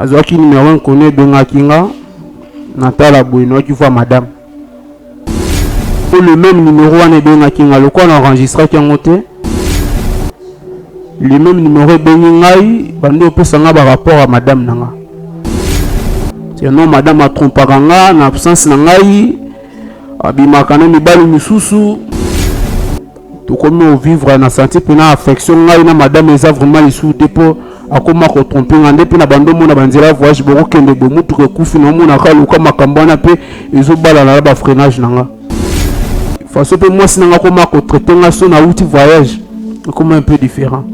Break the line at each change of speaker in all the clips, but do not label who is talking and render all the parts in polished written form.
azwaki numéro inconnu ebengaki nga natala boye noki voir madame le même numéro wana ebengaki nga lokola na enregistraki yango te le même numéro ebengi ngai bandi opesa nga barapport à madame na nga sinon madame atrompaka nga na absence na ngai abimaka na mibali misusu tokomi ovivre na senti mpena affection ngai na madame eza vraiment lisusu te mpo akoma kotrompe nga nde mpe na bando mona banzela ya voyage bokokende boye mutuka ekufi na omonaka luka makambo wana mpe ezobalana na bafreinage na nga façon mpe mwasi na nga akoma kotraite nga so na uti voyage akoma un peu différent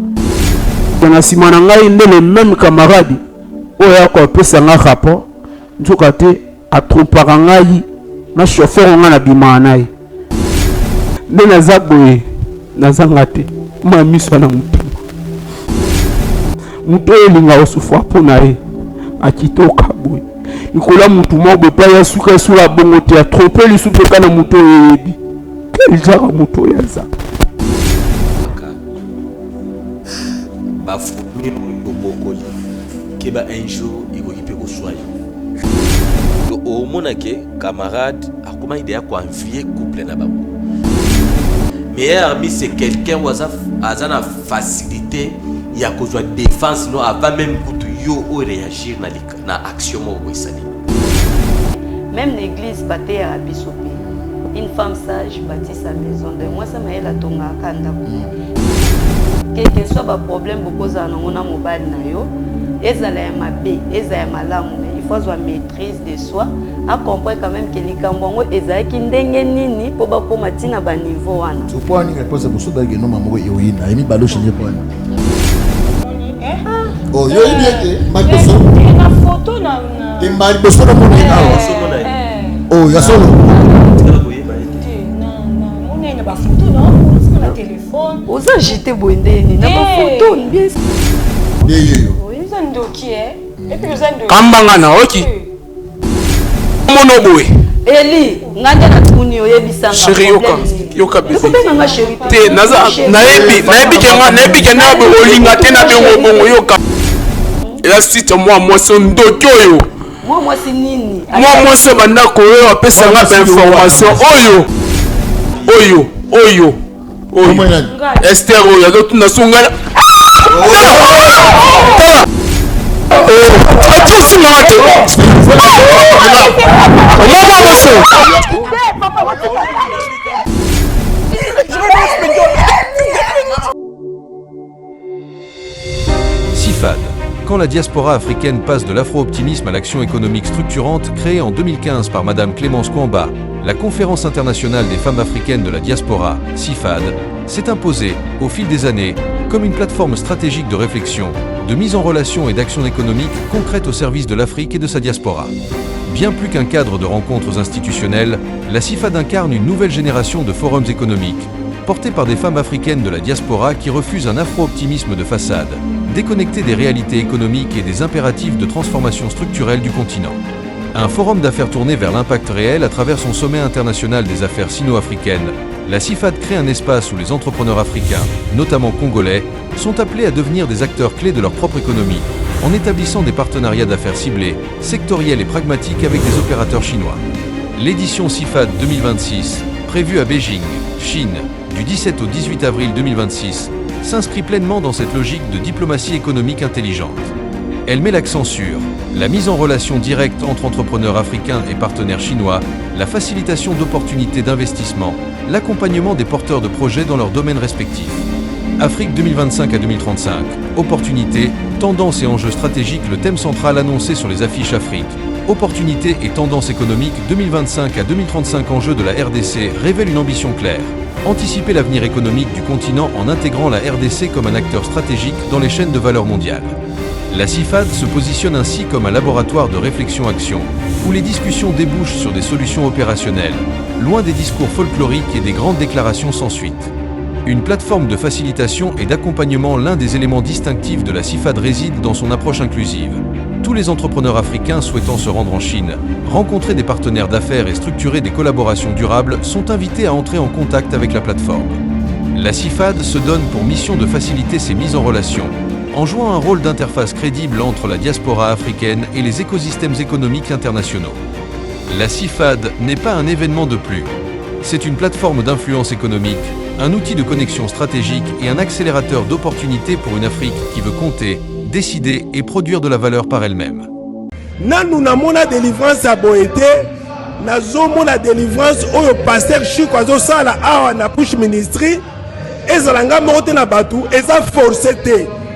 na nsima na ngai nde le même camarade oyo akopesa nga rapport nzoka te atrompaka ngai na chauffeur nga na bimaka na ye nde naza boye nazanga te ma miso na motema moto oyo elinga osufwa mpo na ye akitoka boye likola motu moko boye epai ya suka esula ya bongo te atrompe lisu mpe ka na moto oyo eyebi quel genre moto oyo aza
bafumir lobokoli keba un jour ekoki mpe koswa yo omonake camarade akoma idea koenvie couple na bango mais armi c'est quelqu'un où aza na facilité ya kozwa défense no avant même kutu yo o réagir na action moko esali
même l'église bate ya biso pe une femme sage bâtit sa maison de moi ça maela tonga kanda quel que soit ba problème bokoza nango na mobile na yo ezala ya mabe ezala ya malamu mais il faut avoir maîtrise de soi à comprendre quand même que likambo ngo ezalaki ndenge nini po bakoma tina ba niveau wana
tu peux ni réponse pour ça que non maman yoina emi balo changer point oh yo idete makoso
na photo na
te mari boso na moni oh ya solo
ba photo non sur la téléphone
oza jeter bondeni na ba photo bien
yo
oza ndoki et puis oza ndoki
kambanga na oki mono boy
eli ngande na tuni oyebisanga
chéri yoka biso
nga chéri
te naza nayebi kenga bo olinga te na bongo yoka ela site moi son ndoki oyo
moi si nini
moi se bandako oyo apesanga ba information oyo Esther oyo azotuna sungana
CIFAD. Quand la diaspora africaine passe de l'afro-optimisme à l'action économique structurante créée en 2015 par Madame Clémence Kwamba, la Conférence internationale des femmes africaines de la diaspora, CIFAD, s'est imposée, au fil des années, comme une plateforme stratégique de réflexion, de mise en relation et d'action économique concrète au service de l'Afrique et de sa diaspora. Bien plus qu'un cadre de rencontres institutionnelles, la CIFAD incarne une nouvelle génération de forums économiques, portés par des femmes africaines de la diaspora qui refusent un afro-optimisme de façade, déconnecté des réalités économiques et des impératifs de transformation structurelle du continent. Un forum d'affaires tourné vers l'impact réel à travers son sommet international des affaires sino-africaines, la CIFAD crée un espace où les entrepreneurs africains, notamment congolais, sont appelés à devenir des acteurs clés de leur propre économie, en établissant des partenariats d'affaires ciblés, sectoriels et pragmatiques avec des opérateurs chinois. L'édition CIFAD 2026, prévue à Beijing, Chine, du 17 au 18 avril 2026, s'inscrit pleinement dans cette logique de diplomatie économique intelligente. Elle met l'accent sur la mise en relation directe entre entrepreneurs africains et partenaires chinois, la facilitation d'opportunités d'investissement, l'accompagnement des porteurs de projets dans leurs domaines respectifs. Afrique 2025 à 2035, opportunités, tendances et enjeux stratégiques, le thème central annoncé sur les affiches Afrique. Opportunités et tendances économiques 2025 à 2035, enjeux de la RDC, révèle une ambition claire. Anticiper l'avenir économique du continent en intégrant la RDC comme un acteur stratégique dans les chaînes de valeur mondiale. La CIFAD se positionne ainsi comme un laboratoire de réflexion-action, où les discussions débouchent sur des solutions opérationnelles, loin des discours folkloriques et des grandes déclarations sans suite. Une plateforme de facilitation et d'accompagnement, l'un des éléments distinctifs de la CIFAD réside dans son approche inclusive. Tous les entrepreneurs africains souhaitant se rendre en Chine, rencontrer des partenaires d'affaires et structurer des collaborations durables sont invités à entrer en contact avec la plateforme. La CIFAD se donne pour mission de faciliter ces mises en relation, en jouant un rôle d'interface crédible entre la diaspora africaine et les écosystèmes économiques internationaux. La CIFAD n'est pas un événement de plus. C'est une plateforme d'influence économique, un outil de connexion stratégique et un accélérateur d'opportunités pour une Afrique qui veut compter, décider et produire de la valeur par elle-même.
Nous avons la délivrance à Boété, nous avons la délivrance au pasteur Chico Azosala à la push ministry, et Zalanga monte na Batou, et ça forcé.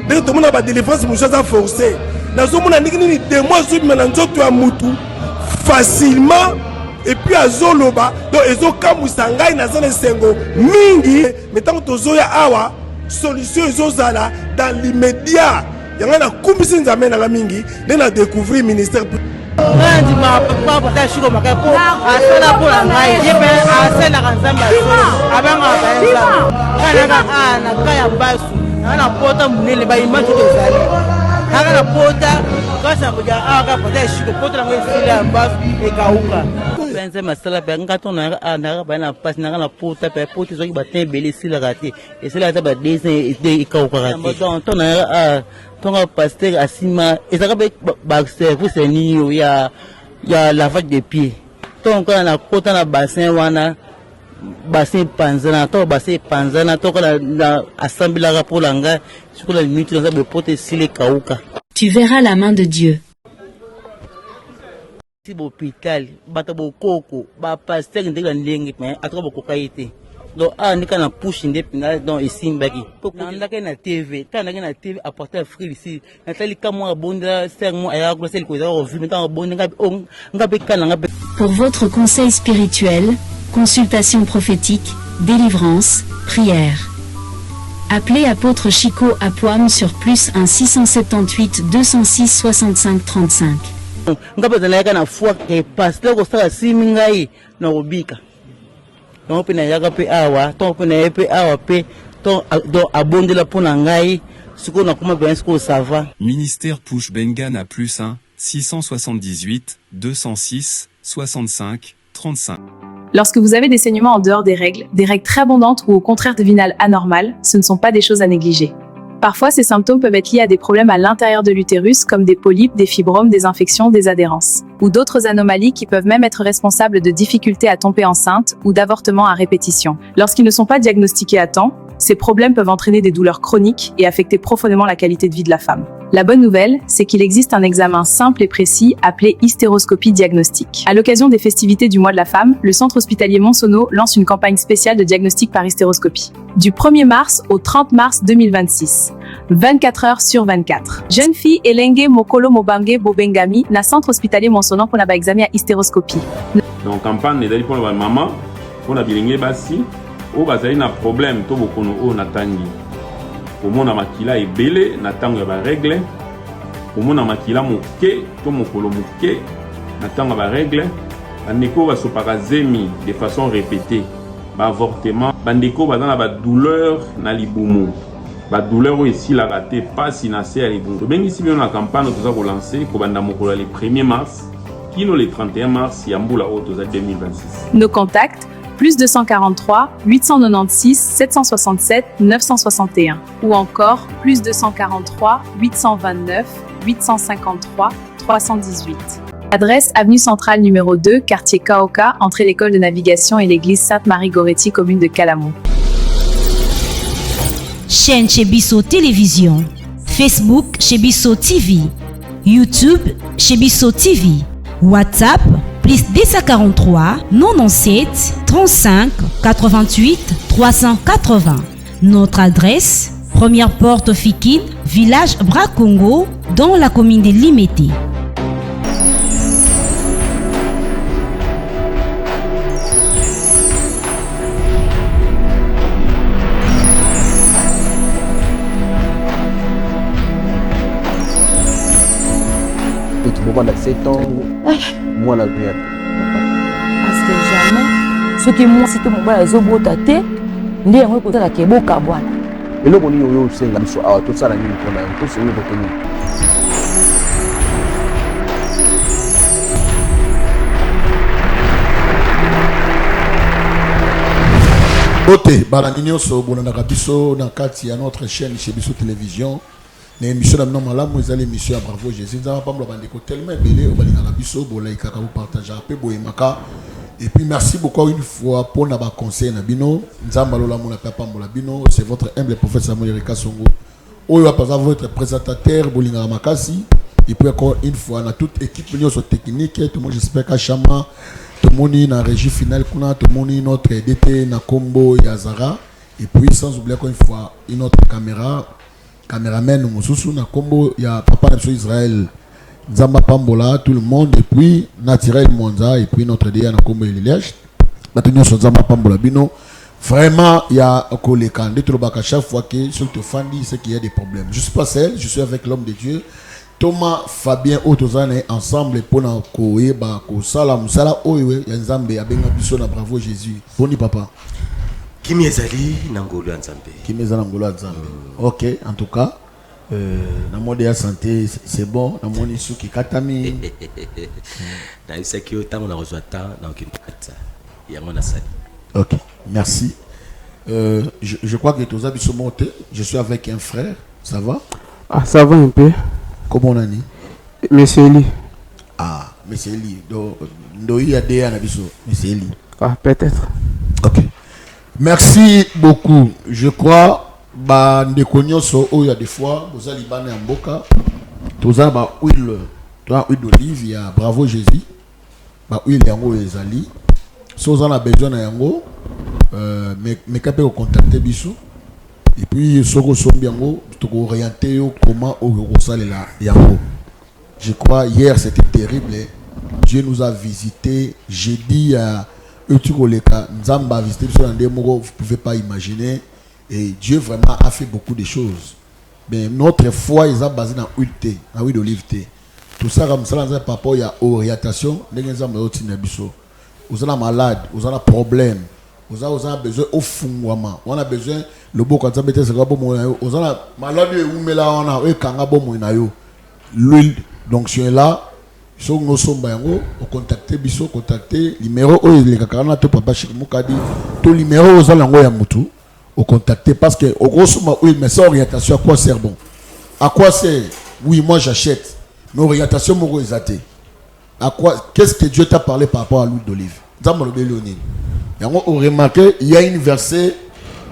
Donc tout le monde a la délivrance, nous avons forcé. Nous avons des mois sur Moutou facilement, et puis à Zoloba, donc ils ont Kamusanga, ils ont Sengo, Mingi, mais tant que Zoya Awa, solution Zozala dans l'immédiat. Il y a un commission qui a mingi, on a découvert le ministère.
Tonga pasteur asima ezaka ba service ni ya lavage de pieds. Tonga na kota na bassin wana bassin panzana to bassin panzana to na assemblée la pour langa sur la minute dans ba pote sile kauka.
Tu verras la main de Dieu.
Si l'hôpital bata bo koko ba pasteur ndeka ndenge mais atoka bo kokaite. Donc on est push donc ici mbaki na TV na TV apporter free ici natali kama bonda sermo aya ko sel ko za bonda
Pour votre conseil spirituel, consultation prophétique, délivrance, prière. Appelez apôtre Chico à Poam sur +1 678 206 65 35.
Ngaba zana na foi que pasteur ko sa simingai na obika. Donc pena yaga pe awa ton pena pe awa pe ton do abonde la pona ngai suko na kuma ben suko sava.
Ministère Push Bengan à +1 678 206 65 35.
Lorsque vous avez des saignements en dehors des règles très abondantes ou au contraire divinales anormales, ce ne sont pas des choses à négliger. Parfois, ces symptômes peuvent être liés à des problèmes à l'intérieur de l'utérus comme des polypes, des fibromes, des infections, des adhérences, ou d'autres anomalies qui peuvent même être responsables de difficultés à tomber enceinte ou d'avortements à répétition. Lorsqu'ils ne sont pas diagnostiqués à temps, ces problèmes peuvent entraîner des douleurs chroniques et affecter profondément la qualité de vie de la femme. La bonne nouvelle, c'est qu'il existe un examen simple et précis appelé hystéroscopie diagnostique. À l'occasion des festivités du mois de la femme, le centre hospitalier Monsono lance une campagne spéciale de diagnostic par hystéroscopie. Du 1er mars au 30 mars 2026. 24 heures sur 24. Jeune fille Elenge Mokolo Mobange Bobengami na centre hospitalier Monsono pour la examen à hystéroscopie.
Donc campagne d'aller pour la maman, pour la bilingé basi, ou bazali na problème to bokono o natangi. Omona makila ebele na tango ya ba règle. Omona makila moke to mokolo moke na tango ya ba règle. Bandeko ba sopaka zemi de façon répétée. Ba avortement, bandeko ba na ba douleur na libumu. Ba douleur ici la raté pas si na se ya libumu. To bengi si bien na campagne to za ko lancer ko banda mokolo le 1er mars, kino le 31 mars ya mbula o to za 2026.
Nos contacts +243 896 767 961 ou encore +243 829 853 318. Adresse avenue Centrale numéro 2, quartier Kaoka, entrée l'école de navigation et l'église Sainte-Marie-Goretti, commune de Kalamou.
Chaîne Chebiso Télévision, Facebook Chebiso TV, YouTube Chebiso TV, WhatsApp +243 97 35 88 380. Notre adresse, première porte Fikine, village Bracongo, dans la commune de Limete.
Pendant 7 ans, moi la vie.
Parce que jamais, ce qui moi c'était mon bas zobo tate, ndi yango ko tala ke boka bwana.
Eloko ni yo senga biso awa to sala ni mpona to se ni botoni.
Ote balandi nyonso bolanda biso na kati ya notre chaîne chez biso télévision. l'émission de Malamu, vous allez l'émission à Bravo Jésus. Nous avons pas tellement belé au Balingarabiso, Bolaïka, vous partagez un peu, Boemaka. Et puis merci beaucoup une fois pour notre conseil Nabino. Nzambalola mon papa Molabino, c'est votre humble prophète Samuel Erika Songo. Oyo va passer votre présentateur Bolingara Makasi. Et puis encore une fois, on a toute équipe sur technique. Tout le monde j'espère qu'à Chama, tout le monde dans la régie finale, tout le monde notre DT Nakombo Yazara. Et puis sans oublier encore une fois une autre caméraman Moussoussou Nakombo, il y a Papa Nepso Israël. Nzamba Pambola, tout le monde, et puis Naturel Monza, et puis notre DA Nakombo Eliège. Maintenant, sur Nzamba Pambola Bino, vraiment, il y a un collègue, à chaque fois que sur le Fandi, c'est qu'il y a des problèmes. Je ne suis pas seul, je suis avec l'homme de Dieu. Thomas, Fabien, Otozane, ensemble, pour nous courir, pour Salam, Salam, Oye, Yanzambe, Abenga Bissona, bravo Jésus. Boni papa.
Kimi ezali Nangolo Nzambe.
Kimi ezali Nangolo Nzambe. Ok, en tout cas. Na mode ya santé c'est bon na moni suki katami
na isaki otango na rejoindre na okimata yango na sali.
OK, merci. Je crois que tous amis sont montés. Je suis avec un frère, ça va?
Ah, ça va un peu.
Comment on a dit?
Monsieur Eli.
Ah, Monsieur Eli. Do y a des anabiso, Monsieur Eli.
Ah, peut-être.
OK. Merci beaucoup. Je crois ba ndekonyo so il y a des fois vous allez baner en boka tout ça ba huile d'olive ya bravo Jésus ba huile yango ezali so on a besoin na yango mais capé contacter biso et puis soko sombi yango to orienter comment au salela yango. Je crois hier c'était terrible. Dieu nous a visité jeudi à Utukoleka Nzamba a visité sur un démoro, vous pouvez pas imaginer. Et Dieu vraiment a fait beaucoup de choses. Mais notre foi, ils ont basé dans l'huile, dans l'huile d'olive. Tout ça, comme ça, dans un papa, il y a orientation. Vous avez malade, vous avez problème, vous avez besoin au fondement. On a besoin, le beau quand ça met c'est bon, vous avez malade, on a un kanga bon, l'huile, donc je suis là. Si vous contactez Bisso, contactez numéro, les kakana, tout papa Chikmoukadi, tout numéro, vous avez un moutou. Au contacter parce que au gros oui mais ça orientation à quoi sert bon à quoi sert oui moi j'achète mais orientation mon exaté à quoi qu'est-ce que Dieu t'a parlé par rapport à l'huile d'olive dans le Léonine et on remarqué il y a une verset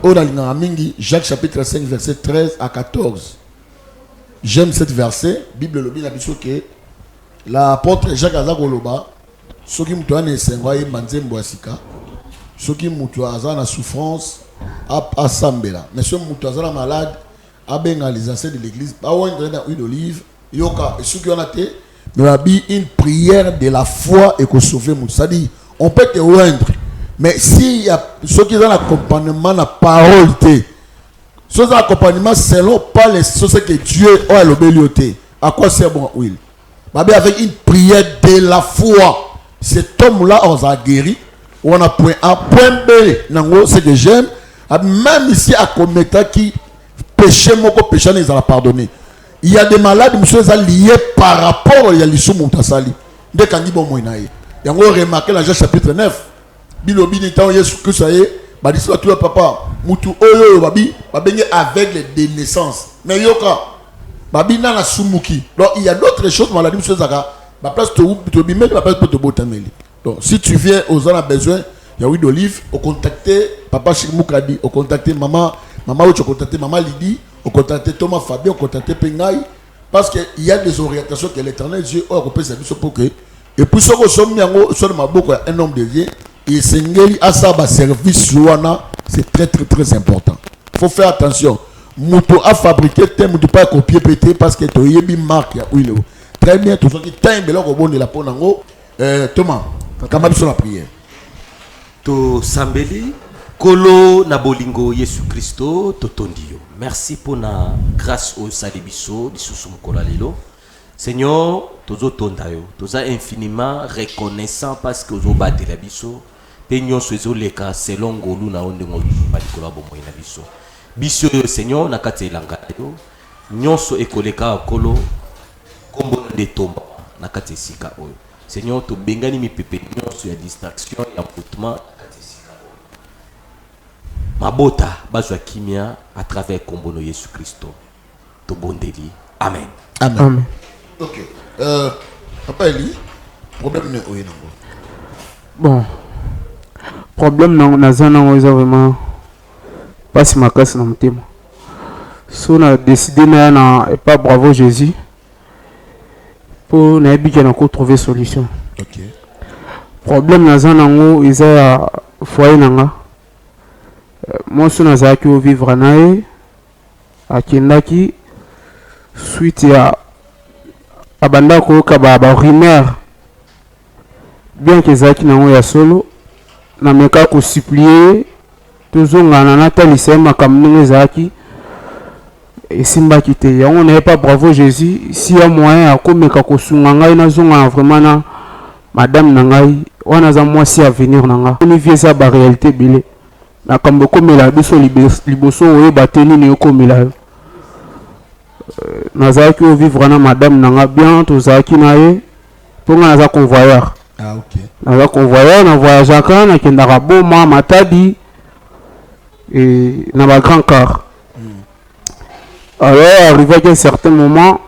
au dans mingi Jacques chapitre 5 verset 13 à 14 j'aime cette verset Bible le bien que l'apôtre Jacques Azakoloba ceux qui m'ont sengoye manzembo asika ceux qui m'ont na souffrance à Sambela. Mais si vous êtes malade, les anciens de l'église, vous avez une d'olive, vous avez une prière de la foi et que sauver. C'est-à-dire, on peut te rendre. Mais s'il y a ceux qui ont l'accompagnement, la parole, ceux qui ont l'accompagnement selon pas les choses que Dieu a l'obélié. À quoi sert bon huile? Avec une prière de la foi, cet homme-là, on a guéri. On a point A, point B, c'est que j'aime. Même ici à Kometa qui péché moko péché les a pardonné. Il y a des malades monsieur ça lié par rapport à l'issue montasali. Dès qu'on dit bon moinaye. Et on remarqué la Jean chapitre 9. Bilobi ni tant Jésus Christ ça y est, ba dit toi papa, mutu oyo babi, ba benye aveugle de naissance. Mais yoka babi na sumuki. Donc il y a d'autres choses maladie monsieur Zaka. Ba place to bimé, ba place pour te botameli. Donc si tu viens aux gens a besoin il y a huile d'olive, au contacter papa Chikmoukadi, au contacter maman où tu contacter maman Lydie, au contacter Thomas Fabien, au contacter Pengaï, parce qu'il y a des orientations que l'éternel Dieu a repris sa vie sur pour que. Et puis ce que sur ma boucle, un homme de Dieu, et Sengeli à ça, service Luana, c'est très très très important. Il faut faire attention. Moutou a fabriqué, tu pas copier péter parce que tu as une marque, huile. Très bien, tout ce qui t'aime, mais là, au bon de la ponango, Thomas, quand même sur la prière.
To Sambeli Kolo na bolingo Yesu Christo totondio. Merci pour la grâce au salibiso disusu mkola lelo. Seigneur, tozo tondayo, toza infiniment reconnaissant parce que ozo battre la biso. Penyo sozo leka selon ngolu na onde ngolu badikola bomo ina biso. Biso Seigneur na kati elanga yo. Nyonso ekoleka kolo kombo de tomba na kati sika oyo. Seigneur, tu bengani mi pepe nyonso ya distraction ya mpoutement Mabota bazwa kimia à travers kombono Yesu Christo. to bondeli. Amen.
Amen. Ok. Papa Eli, problème n'est pas
bon. Problème na zana oza vraiment pas si ma casse na mtema. So na décidé na et pas bravo Jésus pour na bien na trouver solution.
Ok.
Problème na zana ngo isa foyer nanga. Moi so na zaki o vivre nae akendaki suite ya abanda ko ka ba rumeur bien que zaki nango ya solo na meka ko supplier tozongana na talisa makamnenge zaki esimba kite yango na pas bravo Jésus si ya moyen akomeka ko sunga ngai na zonga vraiment na madame na ngai wana za mwasi à venir nanga ni vie ça ba réalité belé na kambo komela biso liboso oye bateni ni komela nazaki o vivre na madame nanga bien tozaki na ye ponga naza convoyeur.
Ah ok.
Naza convoyeur na voyage aka na kendaka boma matadi et na ba grand car. Alors arrivé à un certain moment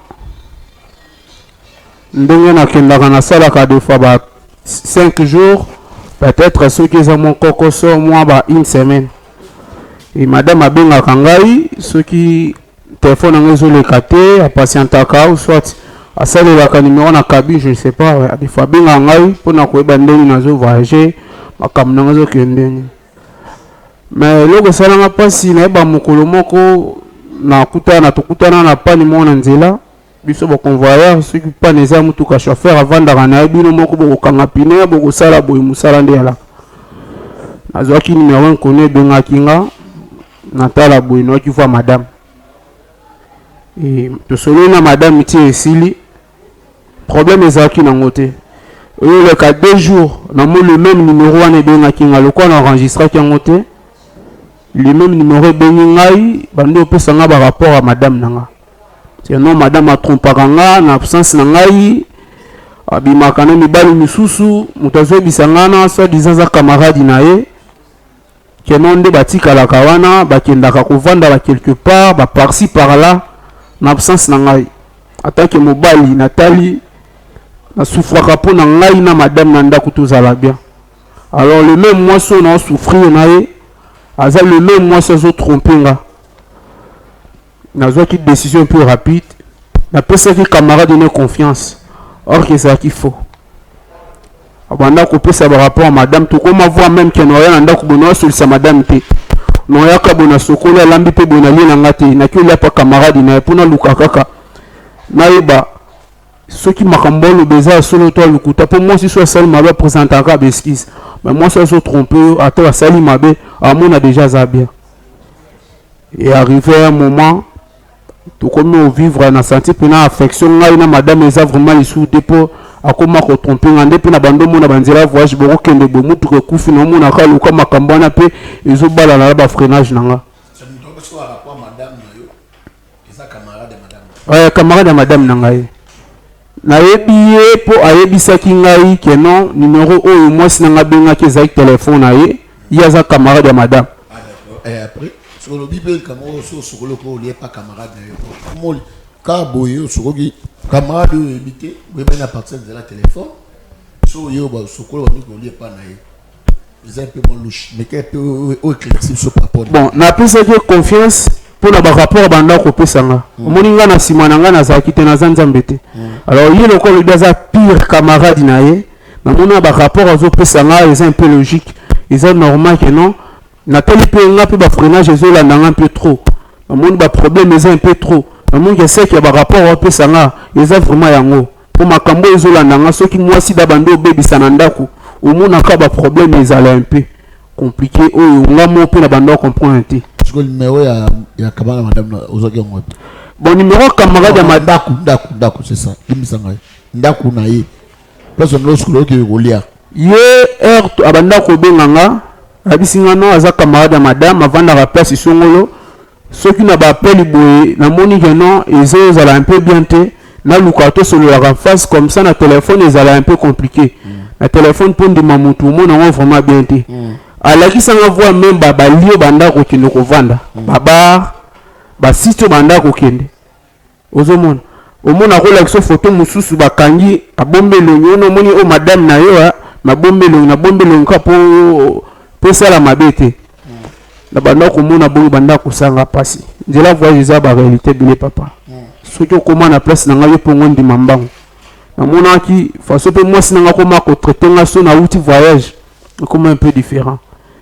ndenge na kendaka na sala ka de fois ba 5 jours peut-être ceux qui ont mon cocoso moi ba une semaine. Et madame abengaka ngai ceux qui téléphone en réseau les caté à patientaka ou soit à salle la numéro na cabine je ne sais pas des fois bien ngai pour na ko bandeni nazo voyager makam na nazo kende mais loko sala nga pasi na ba mokolo moko na kutana tukutana na pani mona nzela biso ba convoyeur ceux qui pas les amis tout ka chauffeur avant d'arana bino moko bo kanga pine bo ko sala boy musala ndela nazo ki numéro connaît benga kinga natala boy no ki voit madame. Et de selon madame ti esili problème ezaki na ngote le cas 2 jours na mo le même numéro ane benga kinga loko na enregistrer ki ngote le même numéro bengi ngai bando pesa nga ba rapport à madame nanga c'est non madame a trompé nga na absence na ngai abimaka na mibali misusu mutazo bisanga na so disant za camarade na ye kenon de batikala kawana bakendaka kovanda ba quelque part ba par-ci par-là en absence na ngai attaque mobali Nathalie na souffraka po na ngai na madame na ndako tozala bien alors le même moi so na souffrir na ye aza le même moi so tromper nga nazo ki décision plus rapide na pesa ki camarade donner confiance or que ça qu'il faut abanda ko pesa ba rapport à madame to ko ma voir même que noya na ndako bono sur sa madame te noya ka bona sokola lambi pe bona li na ngate na ki la pa camarade na pona luka kaka na yeba ceux qui makambolo beza solo to lukuta pour moi si soit seul m'a présenter ka besquise mais moi ça se tromper à toi sali mabe à mon a déjà ça bien et arrivé un moment tout comme on vivre na senti pena affection ngai na madame eza vraiment les sous dépôt akoma ko tromper ngande pe na bando mona banzela voyage boko kende bo mutu ko kufi no mona ka luka makambo na pe ezo bala na ba freinage nanga camarade de madame nangai na yebiye po ayebisaki ngai que non numéro oyo moi sinanga benga ki za téléphone na ye yaza camarade de madame.
Et après sur le bible comme sur le ko lié pas camarade na yo mo ka boyo sur ki camarade habité we ben à partir de la téléphone so yo ba sokolo ba ko lié pas na ye c'est un peu mon louche mais que peu au éclaircir sur rapport
bon na pesa que confiance pour na ba rapport banda ko pesanga omoninga na simana nga na za kite na zanzambe te alors il ko le daza pire camarade na ye na mona ba rapport azo pesanga est un peu logique est normal que non na teli pe nga pe ba freinage ezo la nanga un peu trop na mona ba problème est un peu trop na mona c'est que ba rapport au pesanga est vraiment yango pour makambo ezo la nanga soki mwasi da bando bebisa na ndako omona ka ba problème ezala un peu compliqué oyo nga mo pe na bando comprendre te
le numéro ya camarade madame ozaki yango
bon numéro camarade ya
madame ndako c'est ça limisanga ndako na ye place no skulo ki golia
ye abanda ko benganga abisinga no aza camarade ya madame avanda la place songolo soki na ba appel boye na moni que non ezo zala un peu bien te na lukato solo la face comme ça na téléphone ezala un peu compliqué na téléphone pour ndima mutu mona vraiment bien te alaki sanga voix même ba lio banda ko kende ko vanda baba ba site banda ko kende ozomona omona kolakisa photo mosusu bakangi abombelongi ono omoni o madame na yo na bombelongi ka po esala mabe te na banda komona bongo banda kosanga mpasi nzela voyage eza baréalité bile papa soki okóma na place na ngai yo mpongo ndima mbango namonaki façon mpe mwasi na ngai koma kotraite nga so na wuti voyage ekoma un peu différent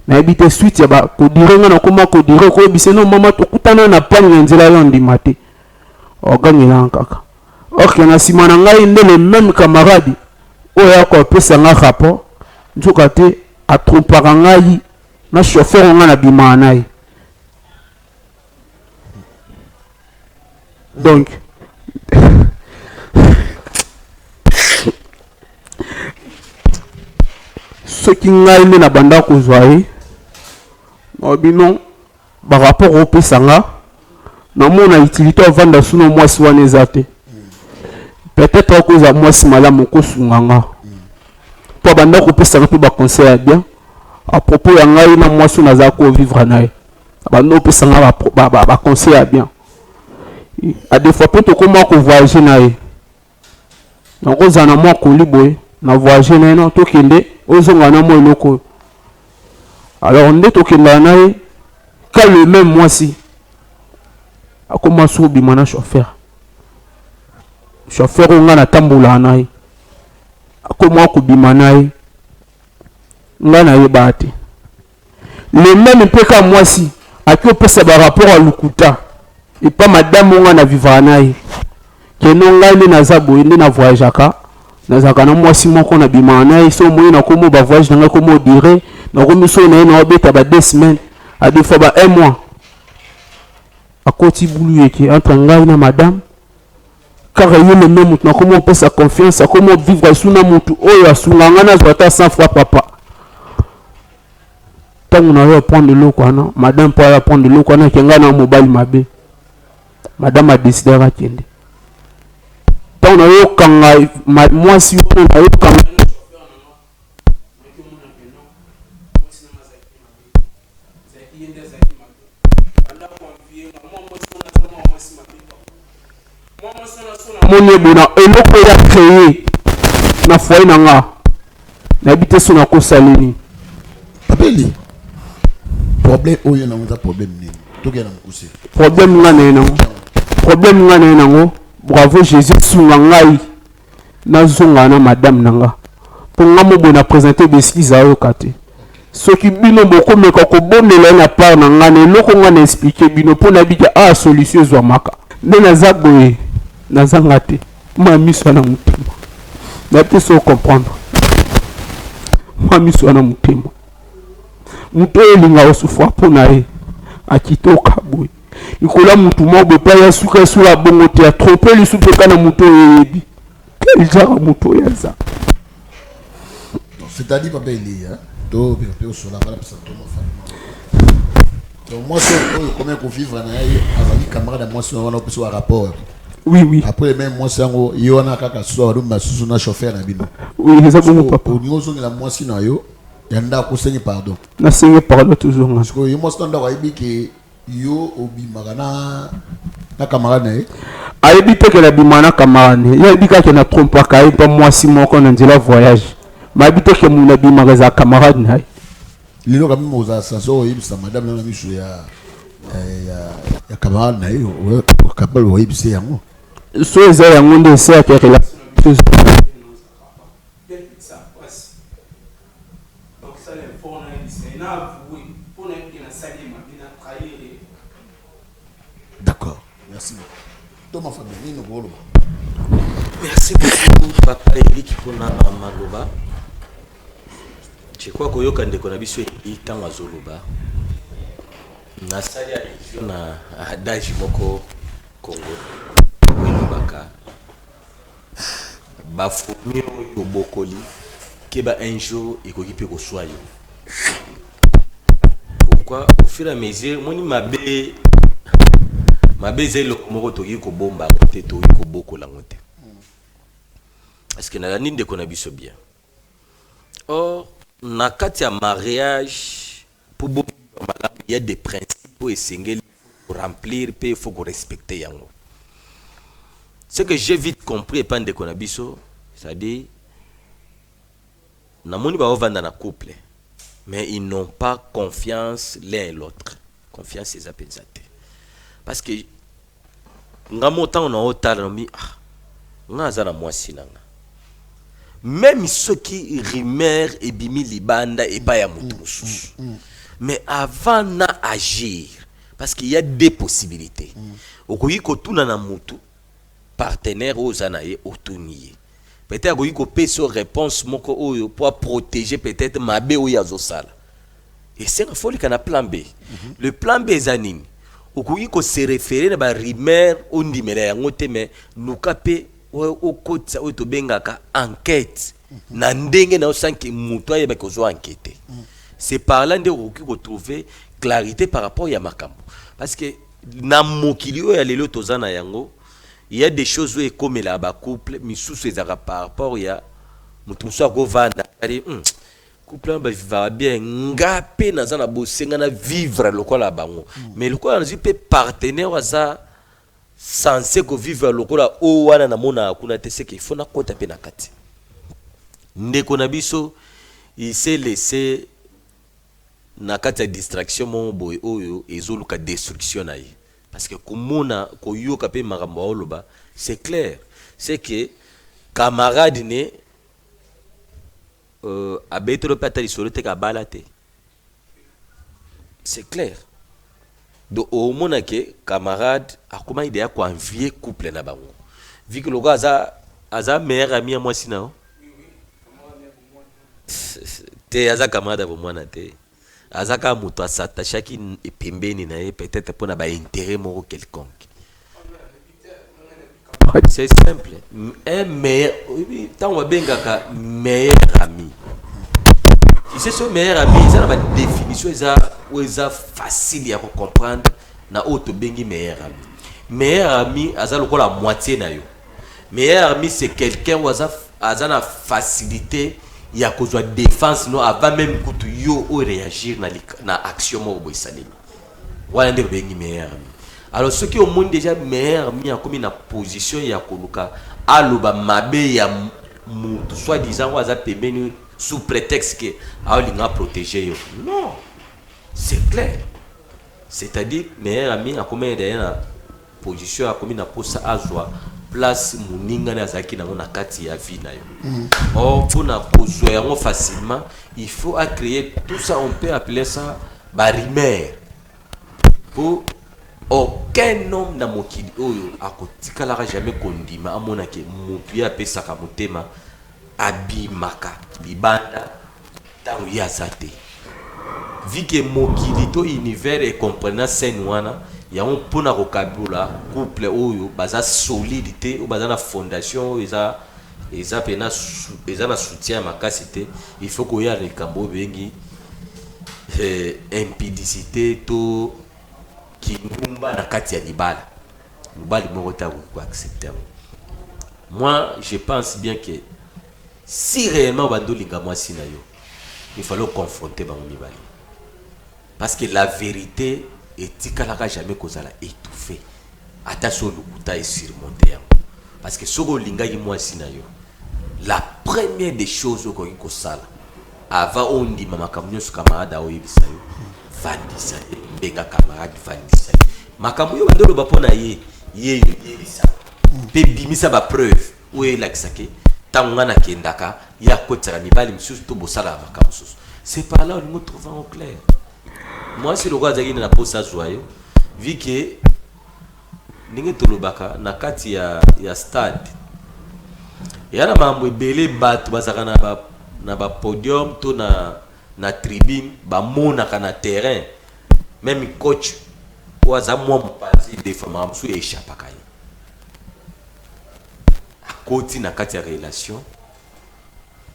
nayebi te suite ya bakodire nga nakoma kodire koyebisa no mama tokutana na pani na nzela yo ndima te ogangelanga kaka orke na nsima na ngai nde le même camarade oyo akopesa nga rapport nzoka te atrompaka ngai na chauffeur nga na bimaa na ye donc soki ngai nde na banda kozwa ye bino barapport opesa nga namona utilité ovanda suno mwasi wana eza te peut-être akozwa mwasi malamu kosunga nga mpo banda kopesa nga mpe baconseil ya bien à propos ya ngai na mwasi naza kovivre na ye banda opesa nga baconseil ya bien a des fois mpe tokóma kovoyage na ye nakozala na mwa koli boye na voyage na ye no tokende ozonga na mwa eloko oyo alors nde tokendaka na ye ka le même mwasi akóma so obima na chauffeur oyo nga natambolaka na ye akóma kobima na ye nga nayeba te le même mpe ka mwasi aki opesa barapport ya lukuta epa madame onga na vivaka na ye keno ngai nde naza boye nde na voyageaka nazalaka na mwasi moko na bimaka na ye so omoi nakomi bavoyage na ngai komi odire nakomi so na ye naobeta ba 2 semaines a des fois ba 1 mois akoti bulu eke entre ngai na madame kaka ye le même motu nakomi opesa confiance akomi ovivre esu na motu oyo asunga ngai nazwa ata 100 fois papa ntango na yo aprendre eloko wana madame mpo ayo aprendre eloko wana ke ngai na mobali mabe madame adesidaka akende ntango na yo okanga mwasi wana na yo okanga moni ebona eloko ya créé na foyer na nga nayebi te so nakosaleli
papeli problème oyo na nza problème nini tokena na mokuse
problème nga na ye nango problème nga na ye nango bravo jésus sunga ngai nazonga na madame na nga mpo nga moboye na présente beskise ayoka te soki bino bokomeka kobondela ye na part na nga na eloko nga na explike bino mpo nayebi te solution ezwamaka nde naza boye nazanga te ma miso na motema nayebi te so comprendre ma miso na motema moto oyo elinga osufwa mpo na ye akitoka boye likola mutu moko boye mpa ya suka esula bongo te atrompe lisu mpe ka na moto oyo eyebi quel genre moto oyo aza
c'est-à-dire papa elia to pe osola bala pesa to donc moi c'est comment vivre na ye azali camarade moi c'est on a besoin rapport
oui
après même moi c'est ngo yona kaka so ado masusu na chauffeur na bino
oui les abongo papa
on yozo la moi si na yo yanda ko sengi pardon
na sengi pardon toujours
parce que yo moi c'est ndako ayebi ke yo obimaka na camarade na ye
ayebi te ke na bima na camarade ye ayebi kaka na trompaka ye mpa mwasi moko na nzela voyage mayebi te ke muna bimaka eza camarade na ye
lelo kami moza sanso oyebisa madame na miso ya camarade na ye kapable oyebisa yango
so eza yango nde ese ya relation
d'accord merci Thomas Fabien nous volons
merci beaucoup papa Eric pona maloba je crois koyoka ndeko na biso itanga zoloba na sali ya na adage moko Congo welobaka bafumi oyo bokoli keba un jour ekoki pe koswa yo pourquoi au fur et à mesure moni mabe ezali eloko moko tokoki kobomba yango te tokoki kobokola yango te parce que nalandi ndeko na biso bien or na kati ya mariage pour bomba malamu il y a des principes oyo esengeli remplir pe il faut respecter yango Ce que j'ai vite compris et pas de konabiso, c'est-à-dire namoni ba ovanda na couple, mais ils n'ont pas confiance l'un et l'autre. Confiance c'est zapenzate. Parce que ngamo tant on a otala mi ngaza na mwasi nanga. Même ceux qui rumeur et bimi libanda et pas ya mutu mususu. Mais avant na agir, parce qu'il y a des possibilités. Okoyi ko tuna na mutu partenaire aux anaye otuniye. Peut-être okoyi ko peso réponse moko oyo pour protéger peut-être mabe oyo azosala. Et c'est un folie qu'on a plan B. Le plan B zanini. Okoyi ko se référer na ba rumeur ondimela yango te mais nukape au côté ça to bengaka enquête na ndenge na osanki mutu ayeba ko zo enquêter. C'est par là nde okoki ko trouver clarité par rapport à makambo. Parce que na mokili oyo ya lelo tozana yango, il y a des choses où comme la ba couple misusu ezaka par rapport ya mutu musu akovanda ali couple ba vivre bien ngape na zana bosenga na vivre lokola bango. Mais lokola na pe partenaire waza censé ko vivre lokola o wana na mona kuna te c'est qu'il faut na kota pe na kati. Ndeko na biso il s'est laissé na kati ya distraction mon boy oyo ezoluka destruction na ye. Parce que komona koyoka pe makambo oloba, c'est clair, c'est que camarade ne abetro pata lisolo te ka balate. C'est clair. Donc au mona ke camarade akoma idea ko envier couple na bango. Vu que le gars aza meilleur ami à moi sinon. Te aza camarade pour moi na te. Azaka muto s'attacher qui pembeni na ye peut-être pour na ba intérêt moro quelconque. C'est simple. Un meilleur tant on bengaka meilleur ami. Tu sais ce meilleur ami, ça na ba définition eza facile à comprendre na auto bengi meilleur ami. Meilleur ami aza lokola moitié na yo. Meilleur ami c'est quelqu'un où aza na facilité il y a cause de défense non avant même que tu yo réagir na action mo boy salimi wala nde bengi meilleur ami. Alors ceux qui au monde déjà meilleur ami a comme une position ya koluka aloba mabe ya mutu soit disant waza pembeni sous prétexte que alinga protéger yo. Non, c'est clair. C'est-à-dire meilleur ami a comme derrière position a comme une posa azwa place muninga na zaki na mona kati ya vie na yo. Or pour na kozwa facilement, il faut créer tout ça, on peut appeler ça barimère. Pour aucun homme na mokili oyo akotikala jamais kondima amona ke mutu ya pesa ka motema abimaka libanda tango ya zate. Vu que mokili to univers et comprenant scène wana ya on pona kokabula couple oyo baza solidité ou baza na fondation eza pena eza na soutien makasité, il faut ko ya rekambo bengi impudicité to kingumba na kati ya libala mobali moko ta ko accepter. Moi je pense bien que si réellement bando linga mwasi na yo il faut le confronter ba mibali, parce que la vérité etikalaka jamais kozala étouffé ata so lukuta est surmonté parce que soko lingaki mwasi na yo la première des choses okoki kosala avant ondima makambo nyonso camarade oyebisa yo vandisa benga camarade vandisa makambo yo bandolo bapona ye yebisa pe bimisa ba preuve oyo elakisaki ntango nga nakendaka ya kotaka mibali misusu to bosala makambo mosusu. C'est par là où nous trouvons au clair. Moi c'est le roi zaki na posa joyeux vu que ninge tolobaka na kati ya stade ya na mambo ebele bato bazaka na ba podium to na tribune ba monaka na terrain, même coach waza mwa mopanzi des femmes amsu échappaka ye akoti na kati ya relation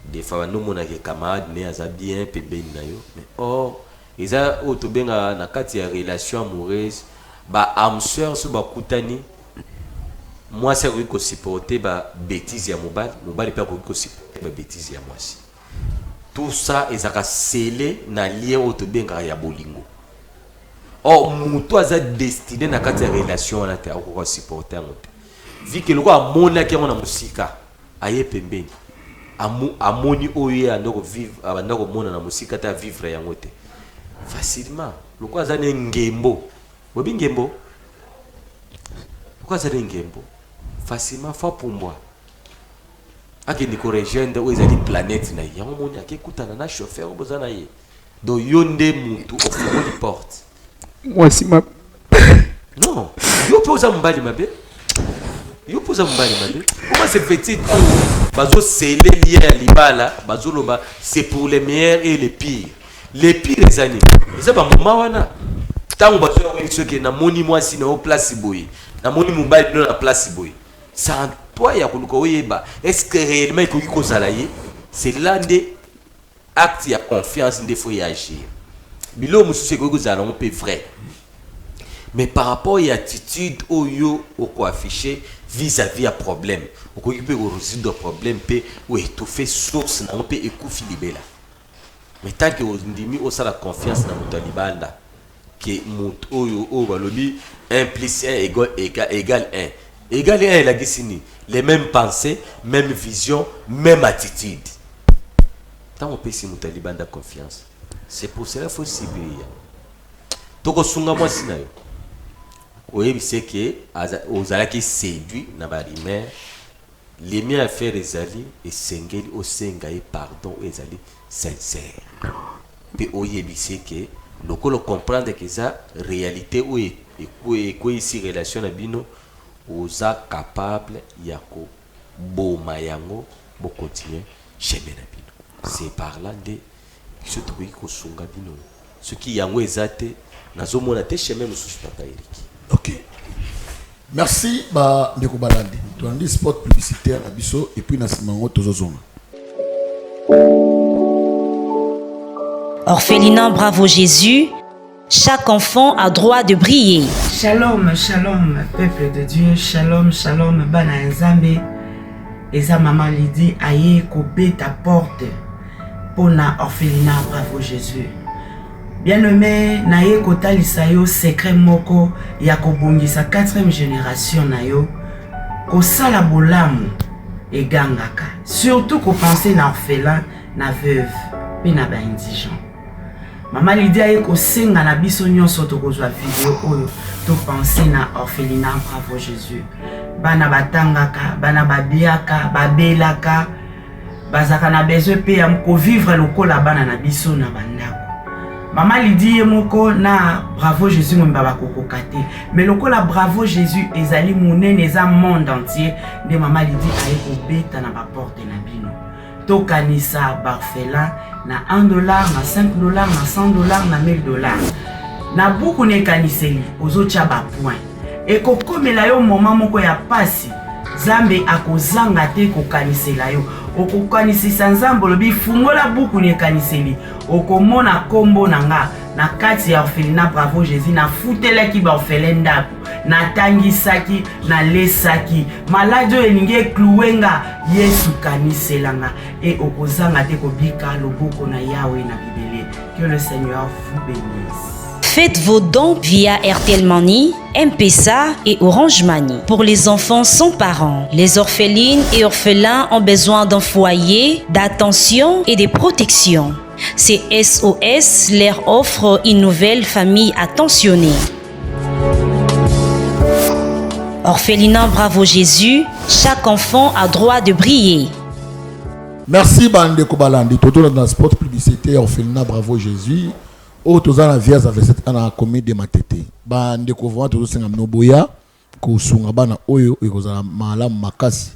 des fois nous monaka camarade ne aza bien pembeni na yo, mais or eza otobenga na kati ya relation amoureuse ba amseur so ba kutani moi c'est ko supporter ba bêtise ya mobali pe ko supporter ba bêtise ya mwasi. Tout ça ezaka scellé na lien otobenga ya bolingo. Or muto aza destiné na kati ya relation na te ko supporter ngote. vu que le roi amona qui na musika aye pembeni amoni oye andoko vivre andoko mona na musika ta vivre yango te facilement le roi azane ngembo bobi ngembo pourquoi azane ngembo facilement fa pumbwa ake ni corrigende o ezali planète na yango moni akekutana na chauffeur bozana ye do yonde mutu ofumo di porte
moi si ma
non yo posa mbali mabe yo posa mbali mabe comment c'est petit bazo sele lié à libala bazo loba c'est pour les meilleurs et les pires les années ça ba mama wana tango bazo ceux qui na moni moi si na place boy na moni mobile na place boy ça toi ya kuluko oyeba est-ce que réellement il faut kozalaye c'est là des acte ya confiance il faut y agir bilo mususu ko kozala on peut vrai mais par rapport à l'attitude oyo oko affiché vis-à-vis à problème oko peut résoudre problème pe ou étouffer source na on peut écoufi libela mais tant que on ndimi o sala confiance na mutu libanda que mutu oyo o balobi 1 + 1 égale 1 égale 1 la gisini les mêmes pensées même vision même attitude tant on peut si mutu libanda confiance c'est pour cela faut cibler toko sunga moi sinayo oui, c'est que aux ala qui séduit na barimère les miens à faire les alliés et sengeli au sengaye pardon les alliés sincères puis oyebi c'est que le colo comprendre que ça réalité ou et quoi ici relation na bino oza capable yako boma yango bo continuer chemin na bino c'est par là de ce truc ko sunga bino ce qui yango ezate nazomona te chemin mususu papa Eric.
Ok. Merci, Ndeko Balandi. Tu as dit spot publicitaire à Bisso et puis Nasimango Tozozonga.
Orphelinat Bravo Jésus, chaque enfant a droit de briller.
Shalom, shalom, peuple de Dieu, shalom, shalom, Bana Nzambe. Eza Maman Lydie aye kobe ta porte pour na Orphelinat Bravo Jésus. Bien-aimé, naye kotalisa yo secret moko ya kobongisa 4e génération na yo kosala bolamu egangaka surtout ko penser na orphelin na veuve pe na ba indigent. Maman Lydie aye kosenga na biso nyonso tokozwa video oyo to penser na Orphelinat Bravo Jésus. Bana batangaka, bana babiaka, babelaka, bazaka na besoin pe ya ko vivre lokola bana na biso na bandako. Maman Lydie moko na Bravo Jésus mbaba kokokate mais lokola Bravo Jésus ezali monene eza monde entier de Maman Lydie aye kobeta na ba porte na bino tokanisa barfelin na $1 na $5 na $100 na $1000 na buku ne kaniseli ozotia ba point et kokomela yo moment moko ya pasi Zambe akozanga te kokanisela yo okokanisisa Nzambe lobi fungola buku ne kaniseli okomona kombo nanga na kati ya Orphelinat Bravo Jésus na futelaki ba orphelin ndako na tangisaki na lesaki malade elingi kluwenga Yesu kaniselanga et okozanga te kobika loboko na Yahweh na bibele. Que le Seigneur vous bénisse.
Faites vos dons via RTL Money, M-Pesa et Orange Money. Pour les enfants sans parents, les orphelines et orphelins ont besoin d'un foyer, d'attention et de protection. C'est SOS leur offre une nouvelle famille attentionnée. Orphelinat Bravo Jésus, chaque enfant a droit de briller.
Merci Bandeko Balandi. Toto dans le spot publicité Orphelinat Bravo Jésus. O toza na vias avec cette ana comédie de matete. Bandeko vont tozo senga noboya ko sunga bana oyo ekozala malamu makasi.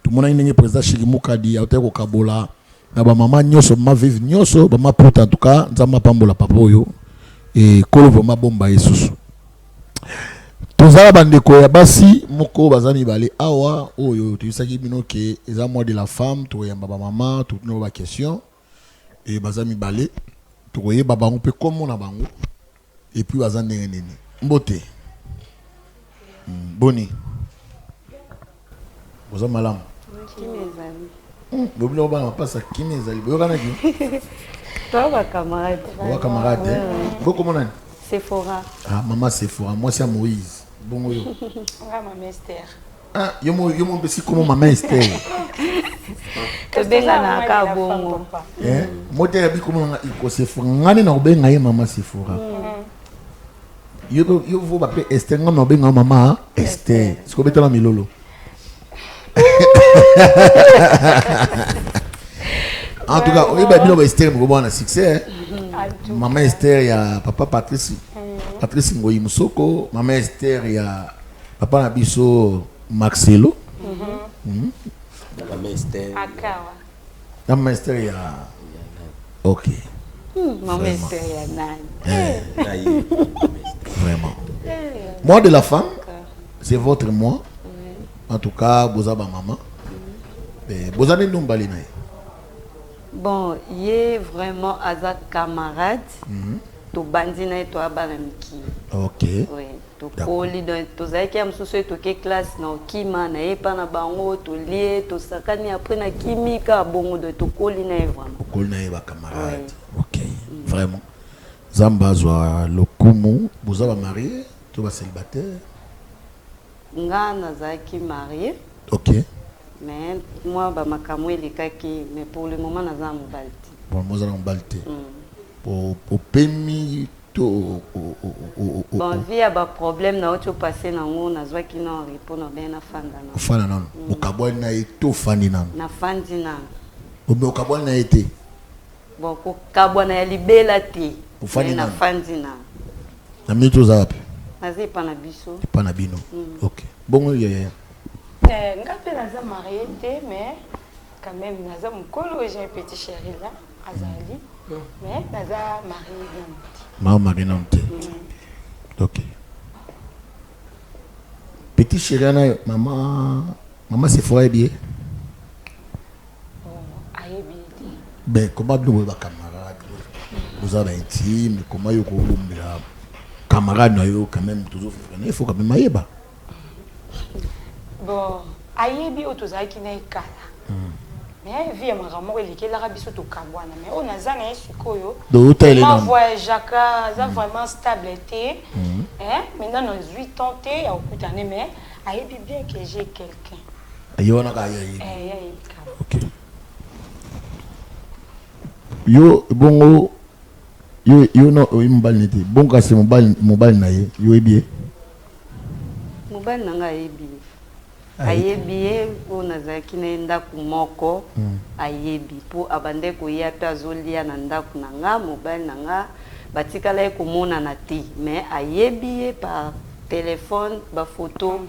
Tumona ndenge président Shikimuka di auteko kabola na ba mama nyoso ma vive nyoso ba ma puta en tout cas nzama pambola papa oyo et kolo vraiment bomba yesusu. Tozala bandeko ya basi moko bazani balé awa oyo tuyisaki bino ke eza moi de la femme to yamba ba mama tout no ba question et bazami balé to koye ba bango pe comme na bango et puis bazani nene mbote boni boza malam bobilo ba na pasa kimi ezali boyokana ki
Toi camarade.
Wa camarade. Boko monani
Sephora.
Ah maman Sephora, moi c'est Moïse. Bon yo.
Nga Maman Esther.
Ah, yo mo besi comme maman Esther.
Tobenga na ka bongo.
Mo te bi comme ko Sephora. Ngani na obenga ye maman Sephora. Yo vou appeler Esther ngam na obenga maman Esther. Siko betala milolo. En tout cas, il y a Esther qui a succès. Maman Esther, il y a papa Patrice Ngoyi Musoko. Maman Esther, il y a papa Nabiso Maxelo.
Maman Esther.
Maman Esther, il y a. Ok.
Maman Esther, il y a Nani.
Vraiment. Moi de la femme, c'est votre moi. En tout cas, vous avez maman. Vous avez nous balina.
Bon, il est vraiment Azak camarade. To bandina et to abanamiki.
Ok.
Oui. To koli dans to zaiki am susu to ke classe na okima na epa na bango to lié to sakani après na kimika bongo de to koli na vraiment.
Koli na eba camarade. Ok. Vraiment. Zamba zwa lokumu, vous avez marié, tu vas célibataire.
Ngana zaki marié.
Ok.
Mais moi, ma mais pour le moment, je suis balti.
Bon, moi, je suis balti. Pour permis,
bon, il y a des problèmes, na autre passé na ngo na zwa ki na répondre bien na fanda na.
Fanda non. Au Kabouane na été fandi nan.
Na fandi nan.
Au Kabouane na été.
Bon, au Kabouane na libela te.
Fandi
na fandi nan.
Na mito zapi.
Nazi pa na biso.
Pa na bino. OK. Bon,
Ngape naza marié, mais quand même naza mukolo, j'ai un petit chéri là, Azali, mais naza marié.
Marié non. Ok. Petit chéri maman Sephora bien. Ben comment vous êtes camarade, vous avez intime, comment vous êtes camarade quand même toujours il faut quand même maïba.
Bon, ayebi otozaki na ekala. Mais vie maramour elike la rabiso to kabwana mais on azanga esikoyo.
Do tele na.
Voyage za vraiment stabilité. Maintenant nos 8 ans té ya okutane mais ayebi bien que j'ai quelqu'un.
Ayo na ka ayebi. OK. Yo bongo yo no imbal nete. Bonga se mobile na ye. Yo ebi.
Mobile na nga ebi. Ayebi po nazaki na ndako moko ayebi po abande ko ya pe azolia na ndako na nga mobile na nga batikala ekomona na te mais ayebi par téléphone ba photo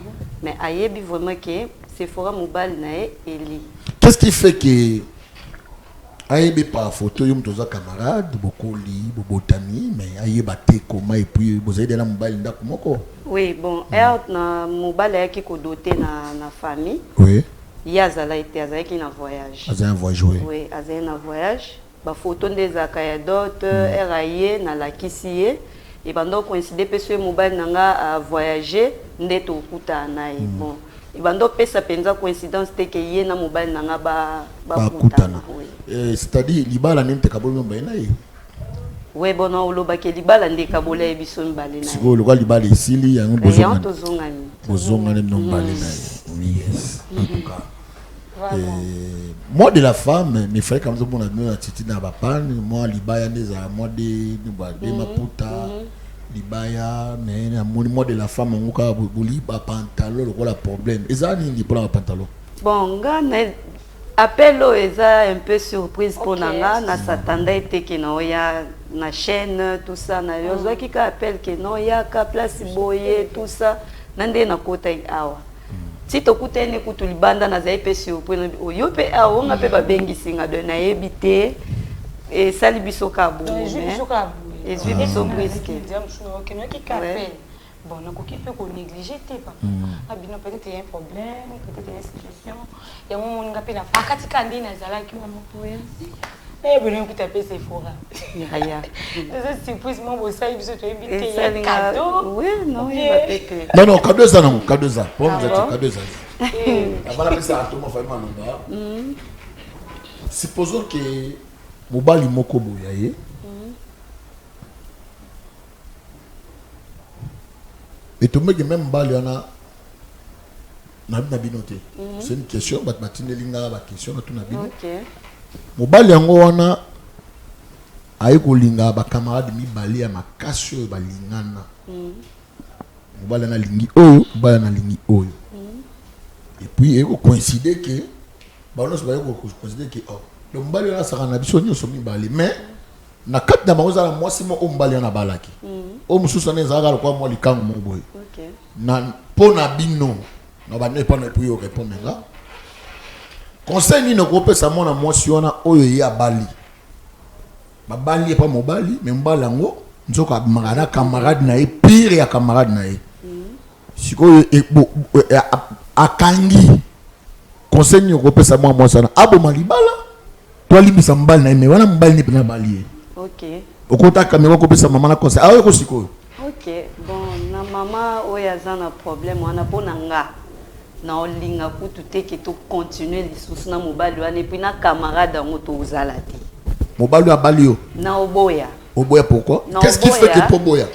mais ayebi vraiment que Sephora mobile na eli.
Qu'est-ce qui fait que ayebi par photo yum toza camarade bokoli bobotani mais ayeba te comment et puis vous avez na mobile ndako moko.
Oui, bon, na mobile qui ko doté na famille.
Oui.
Yazala été azaki na voyage.
Azana voyage oui.
Oui, azana na voyage. Ba photo des akayadot eraye na la kisie et bando coïncider pe sur mobile nanga a voyager ndeto kuta na bon. Et bando pesa penza coïncidence te que yé na mobile nanga ba kuta na.
C'est-à-dire libala nente kabolo mba na ye.
Oui, bon, on l'a baké libala ndeka bola ebiso mbale na.
Siko le libala isili yango
bozonga.
Bozonga ne mbale na. Yes. En tout cas. Moi de la femme, mes frères comme ça mon ami a titi na papa, moi libaya neza moi de maputa libaya mais moi de la femme ngoka boli ba pantalon ko la problème. Ezani ndi pour la pantalon.
Bon, ngana appel eza un peu surprise pour nanga na s'attendait était que no ya na chaîne tout ça na yozo ki ka appel que no ya ka place boye tout ça nande na kota awa si to kutene kutu libanda na zai pe surprise oyo pe awa nga pe ba bengi singa de na ebité et sali biso ka bu et je dis surprise que
no ki ka appel. Bon, on a peut négliger papa. Abino peut-être il y a un problème, peut-être il y a une situation. Il y a un moment où on appelle la pakati kandi na zala qui maman pour eh bon, on peut taper Sephora. C'est surprise moi vous savez biso to invité un cadeau.
Oui, non, il va péter.
Non, cadeau ça non, cadeau ça. Pour vous êtes cadeau ça. Avant la ça tout mon famille manonga. Supposons que mobali moko boyaye. Et tu me dis même bal y en a C'est une question, question OK. Mobali yango wana ayeko linga ba camarade mibali ya makasi oyo balingana. Mobali na lingi oyo, mobali na lingi oyo. Et puis eko coïncider que balos ba eko coïncider que le mobali na saka na biso nyoso mibali mais na kati na bango za na mwasi mo o mobali na balaki. O mususu na ezaka kwa mo likango mo boy. OK. Na pona bino na ba ne pas na puis répondre là. Conseil ni ne groupe ça mon mwasi wana oyo ya bali. Ba bali pas mobali mais mobali ngo nzoka magana camarade na e pire ya camarade na e. Siko akangi conseil ni groupe ça mon mwasi na abo malibala. Toi libisa mbali na me wana mbali ni pena bali. OK. Okota kamera ko pesa mama na conseil. Ah ko siko.
OK. Bon, na mama oya zana problème wana pona nga. Na olinga kutu te ke to continuer lisusu na mobali wana et puis na camarade ngo to uzala te.
Mobali ya balio.
Na oboya.
Oboya pourquoi? Qu'est-ce qui fait que poboya?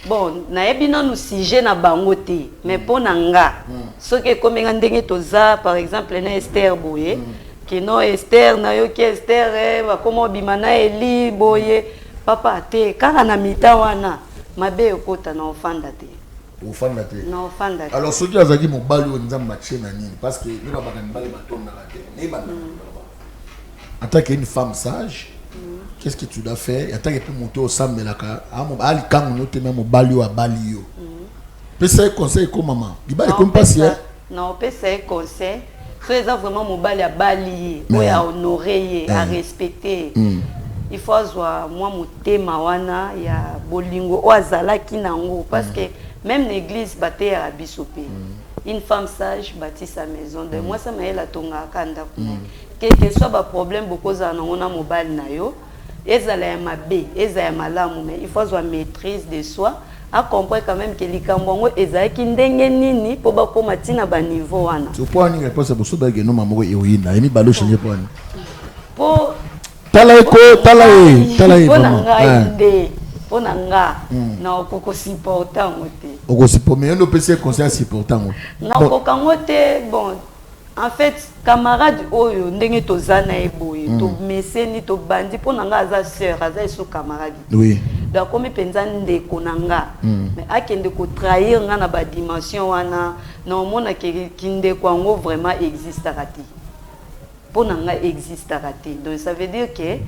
Bon, na yebi na nous sujet na bango te, mais pona nga. Ce que comme ndenge toza par exemple na Esther boye, que no Esther na yo ki Esther ba komo bimana eli boye, papa te kaka na mita wana mabe okota na ofanda te.
Ofanda te.
Na ofanda te.
Alors soki azaki mobali o nzamba matché na nini parce que ni ba bakani bali batonda la te. Ni ba. En tant qu'une femme sage, qu'est-ce que tu dois faire? En tant que monter au sam melaka, ali kango note même mobali o abali yo. Pesa conseil ko maman. Diba e comme passer.
Non, pesa conseil. C'est vraiment mobali abali, o ya honorer, à respecter. Il faut avoir moi motema wana ya bolingo o azala kinango parce que même l'église bâtie à Bissopé. Une femme sage bâtit sa maison. De moi ça m'a la tonga kanda. Quel que soit le problème beaucoup za na ona mobile na yo, ezala ya mabe, ezala ya malamu mais il faut avoir maîtrise de soi. À comprendre quand même que likambo ezala ki ndenge nini po ba ko matina ba niveau wana.
Tu peux ni réponse boso ba ke no mamo eoyina, emi balo changer po ani.
Po
Talae
vraiment. Pona nga na okoko supportant ngote.
Oko supporter mais no pese conseil supportant ngo.
Na okoko ngote bon. En fait, camarade oyo ndenge tozana eboye, to meseni to bandi pona nga za sœur, aza eso camarade.
Oui.
Donc comme penza ndeko nanga. Mais akende ko trahir nga na ba dimension wana, na mona ke kinde kwango vraiment existe raté. Pona nga existe raté. Donc ça veut dire que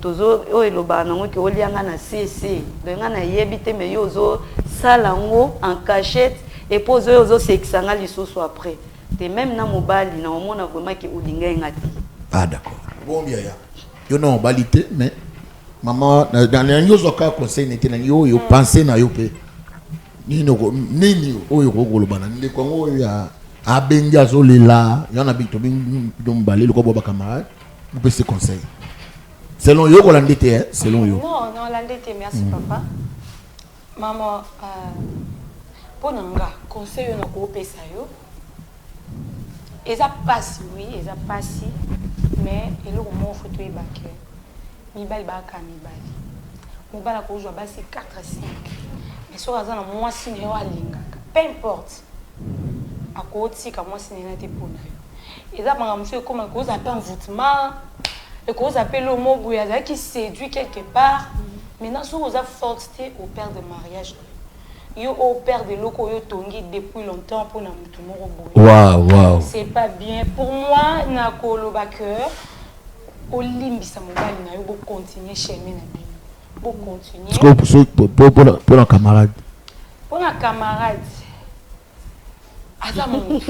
tozo oyo loba nango ke olianga na CC. Donc nga na yebite me yozo salango en cachette et pose yozo sexanga lisusu après. Et même dans mobali na on a vraiment que ulinga ngati.
Ah d'accord. Bon bien ya. Yo non balité mais maman dans les news ka conseil n'était na yo penser na yo pe. Nini oyo ko lobana ndé ko oyo ya abenga zo lela yana bito bidom balé le ko boba camarade. Vous pouvez se conseil. Selon yo ko landité hein, selon yo.
Non, landité merci papa. Maman ponanga conseil yo na ko pesa yo. Et ça passe, oui, et ça passe, mais il y a un photo et baké. Mibali baka mibali. Mobala ko joue basi 4 à 5. Mais sur azana moi siné wa linga. Peu importe. A côté ka moi siné na te pona. Et ça manga monsieur comme ko za pe envoûtement. Et ko za pe le mot bouyaza qui séduit quelque part. Maintenant sur oza forcé au père de mariage. Yo au père de loko yo tongi depuis longtemps pour na mutu moko boye.
Wow.
C'est pas bien pour moi na koloba cœur. Olimbisa mobali na yo bo continuer chemin na bino. Bo continuer.
Pour un camarade.
Pour un camarade. Asa mon.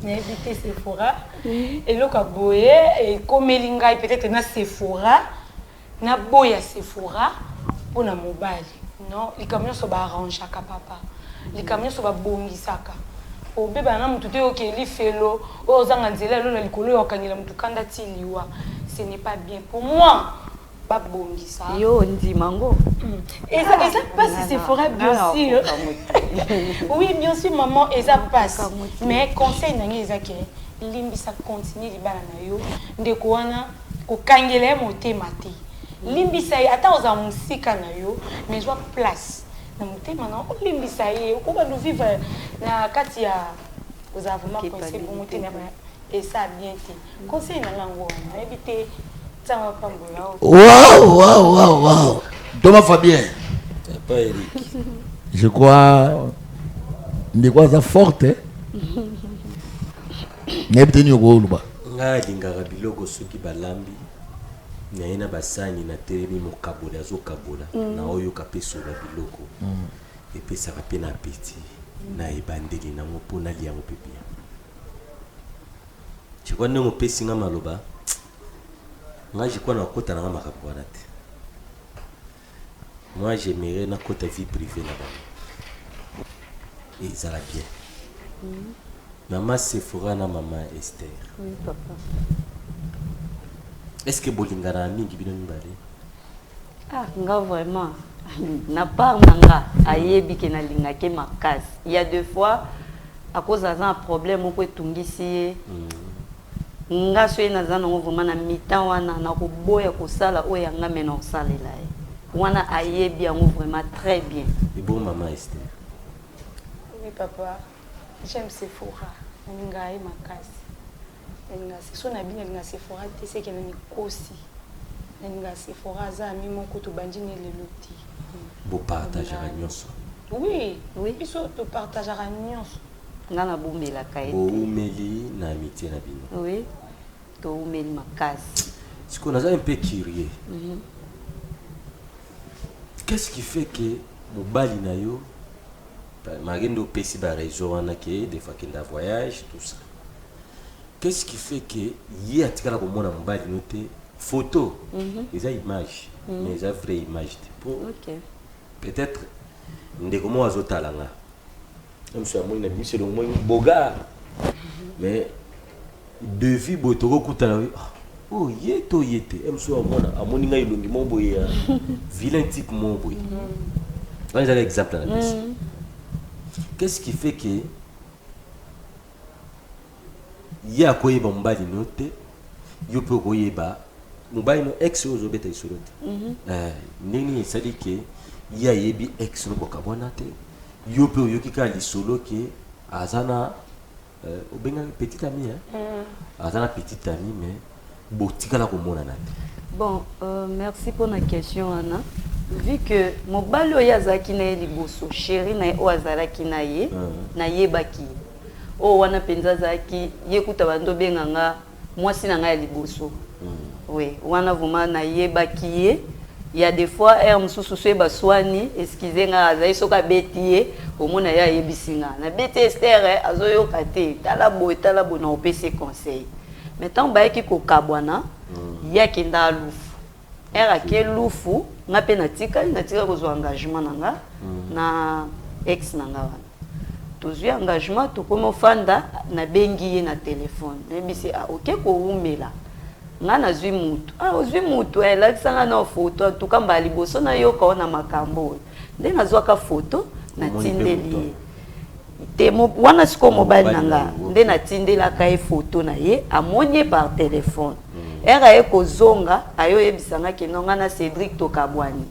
N'évitez Sephora. Et loka boye et comme elinga peut-être na Sephora. Na boya Sephora pour na mobali. Non, les camions sont arrangés à papa. Les camions sont bongi saka. Au bébé, on a tout ok, les félo, aux anganzela, le likolo, au kanila, tout kandati liwa. Ce n'est pas bien pour moi. Pas bongi ça.
Yo, on dit mango.
Et ça passe, c'est forêt, bien sûr. Oui, bien sûr, maman, et ça passe. Mais conseil n'a rien, limbi ça continue, les bananes yo. Ndekouana, au kangele, moté maté. Limbisa ata oza musika na yo mais joa place na motema na olimbisa ye okoba no vivre na kati ya oza vraiment conseil pour motema et ça bien te conseil na lango na éviter tanga pambola.
Waouh. Thomas Fabien.
Pas Eric.
Je crois ça forte. N'ebite nyoko luba.
Nga lingaka biloko soki balambi na basani na telemi mokabola azokabola na oyo kapesola biloko epesaka mpe na apeti na ebandeli nango mpo nalia yango mpe bien. Jekwa ndenge opesi nga maloba nga jekwa nakota nanga makambo wana te. Moi j'aimerais nakota vie privée là-bas et ezala bien. Maman Sephora na maman Esther.
Oui, papa.
Est-ce que bolingana mingi bino mibale?
Ah, nga vraiment. Na part nanga ayebi ke na linga ke makasi. Il y a deux fois à cause d'un problème ko etungisi nga so ina zana ngo vraiment na mitan wana na ko boya ko sala o yanga mena salela. Wana ayebi yango vraiment très bien.
Et bon maman Esther.
Oui papa. J'aime Sephora. Ninga ai makasi. Ninga so na bina ninga Sephora te se ke na mikosi. Ninga Sephora za mi moko to bandine lelo ti.
Bo partager nyonso.
Oui, biso to partager nyonso.
Nga na bombela kaete.
Bo umeli na amitié na bino.
Oui. To umeli makasi.
Ce qu'on a un peu curieux. Qu'est-ce qui fait que mobali na yo Magendo pesi ba raison wana ke des fois qu'il a voyage tout ça. Qu'est-ce qui fait que y a tikala ko mona mobali noté photo les images mais les vraies images pour peut-être ndeko mo azotalanga même si amoni na biso le moins boga mais devis botoko kutana oh yeto yete même si amoni nga ilongi mo boye vilain type mo boye on a exemple là. Qu'est-ce qui fait que y a quoi y mbali note yo peut koyeba mbali no ex ozo beta isolote nini ça dit que y a yebi ex no bokabona te yo peut yo kika li solo que azana obenga petite amie azana petite amie mais botika la ko mona na.
Bon, merci pour la question Anna. Vu que mon balo yazaki na liboso chéri na o azalaki na ye na yebaki o wana penza zaki yekuta bando benganga mwasi na nga liboso oui wana vuma na yebaki ye il y a des fois mususu so baswani excusez nga azai soka betiye omona ya yebisinga na beti Esther azoyoka te tala bo na opesi conseil maintenant ba ki ko kabwana yaki nda lufu era ke lufu nga pe natika ko engagement nanga na ex nanga wana tozwi engagement to komo fanda na bengi na téléphone nebisi OK ko umela nga na zwi mutu ozwi mutu la sanga na photo tukamba liboso na yo ka na makambo nde nazwaka photo na tindeli temo wana siko mobile nanga nde na tindela ka photo na ye amonye par téléphone era eko zonga ayo yebisanga ke nonga na Cédric Tokabwani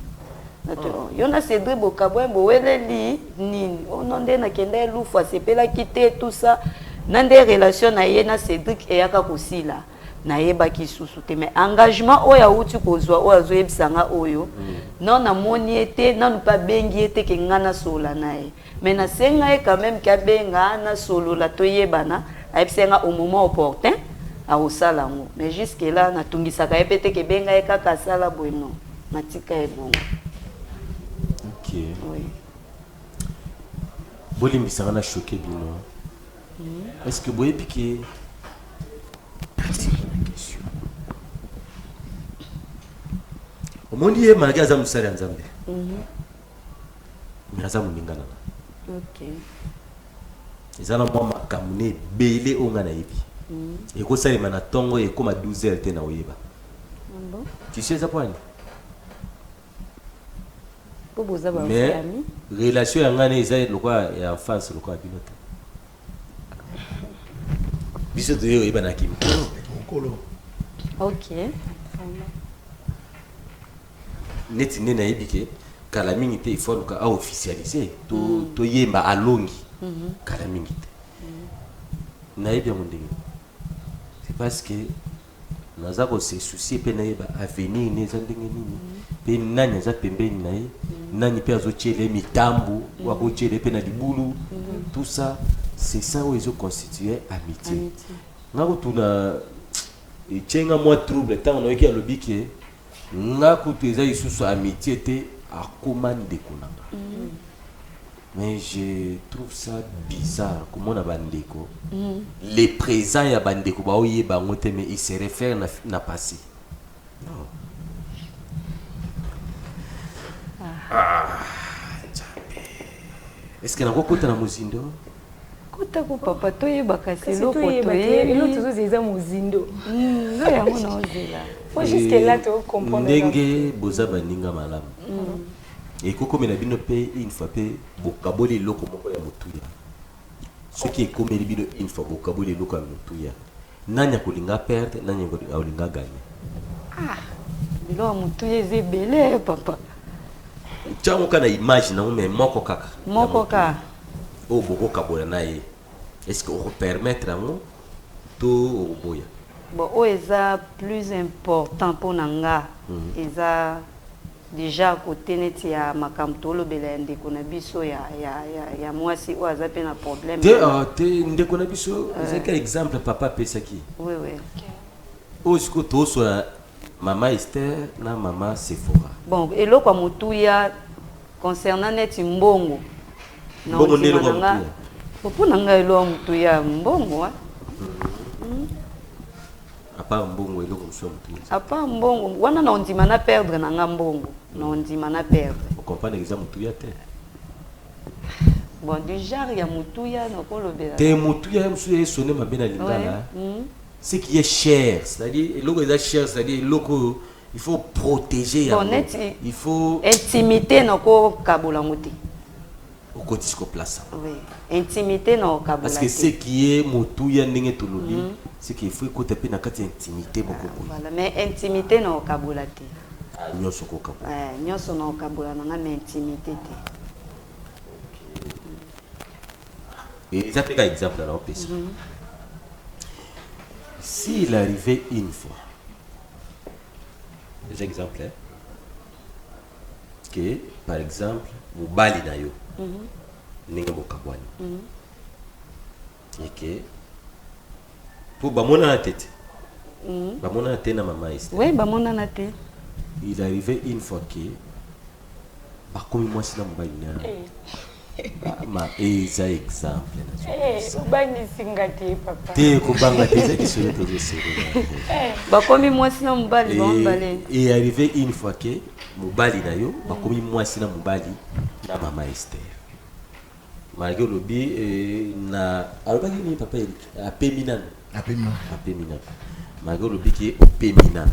yo na Cédric Bokabwani boweleli nini ononde na kende lufu asepela kite tout ça nande relation na ye na Cédric eyaka kosila na yeba kisusu te mais engagement oya uti kozwa oya zo yebisanga oyo non na moni ete non pas bengi ete ke ngana sola nae mais na senga e quand même ka benga na solo la toyebana ayebisanga au moment opportun a osala ngo mais jusque là na tungisaka epete ke benga e kaka sala bueno matika e bon.
OK oui bolim bisanga na choqué bino est-ce que boye piqué omondi ye malgré aza musala nzambe mais aza muningana
OK
ezala mwa makambo ne ebele oyo nga nayebi ekosalema na ntongo ekoma 12h te na oyeba tu sais eza poani mais relation ya nga ne eza lokwa ya enfance lokwa ya bino te biso toye oyeba na kimi
OK
neti nde nayebi ke kala mingi te il faut luka a officialiser to yemba alongi kala mingi te nayebi yango ndenge c'est parce que naza kose souci mpe nayeba avenir ne eza ndenge nini mpe nani aza pembeni na ye nani mpe azotiele mitambu wakotiele mpe na libulu tout ça c'est ça oyo ezoconstitue amitié nga kotuna etienga mwa trouble ntango nayoki alobi ke nga kutu eza lisusu amitié te akoma ndeko nanga mais je trouve ça bizarre komona bandeko les présents ya bandeko baoyeba yango te mais il se réfère na passé non. Est-ce que nakokota na mozindo
kota ko papa toyebaka seloko
toyeba mozindo
nzo yango naozela
faut jusque là to comprendre
ndenge boza baninga malamu ekokomela bino mpe une fois mpe bokaboli eloko moko ya motuya soki ekomeli bino une fois bokaboli eloko ya motuya nani akolinga perdre nani akolinga gagne
biloko ya motuya eza ebele papa
ntango kaka na image nango me moko kaka oyo bokokabola na ye est-ce que okopermettre yango to okoboya
bon oyo eza plus important mpona nga eza déjà côté neti ya makambo tolobela ya ndeko na biso ya mwasi oyo aza mpe na problème
te ndeko na biso ezalaki exemple papa apesaki
oui
oyo sikoyo toosola mama Esther na mama Sephora
bon eloko ya motuya concernant neti mbongo
mbongo nde eloko ya motuya
mpona ngai eloko ya motuya mbongo
apa mbongo eloko mosusu ya motuya
apa mbongo wana na ondima na perdre na nga mbongo na ondima na perdre
okomprendre eza motuya te
bon du genre ya motuya nakolobela
te motuya mosusu esone mabe na lingala ce qui est cher c'est-à-dire eloko eza cher c'est-à-dire eloko il faut protéger
bon,
il faut
intimité nakokabola yango te
okotisi koplace
oui intimité nakokabola
parce que ce qui est motuya ndenge tolobi c'est qu'il faut ekota mpe na kati ya intimité moko boye
voilà mais intimité nakokabola te
nyonso kokabola
nyonso nakokabola nanga mais intimité te
eza mpe ka exemple na opesa s'il arrivait une fois des exemples que par exemple mobali na yo ndenge bokabwani et que pour bamonana tete bamonana te na mama Esther
oui bamonana te
il arrivait une fois que bakomi mwasi na mobali na eza exemple
obangisinga te papa
te kobanga te ezaki solo tozosolola
bakomi mwasi na mobali bambale
et arrivé une fois que mobali na yo bakomi mwasi na mobali na mama Esther malgré lobi na alobaki nini papa apemi nano malgré lobi ke opemi nano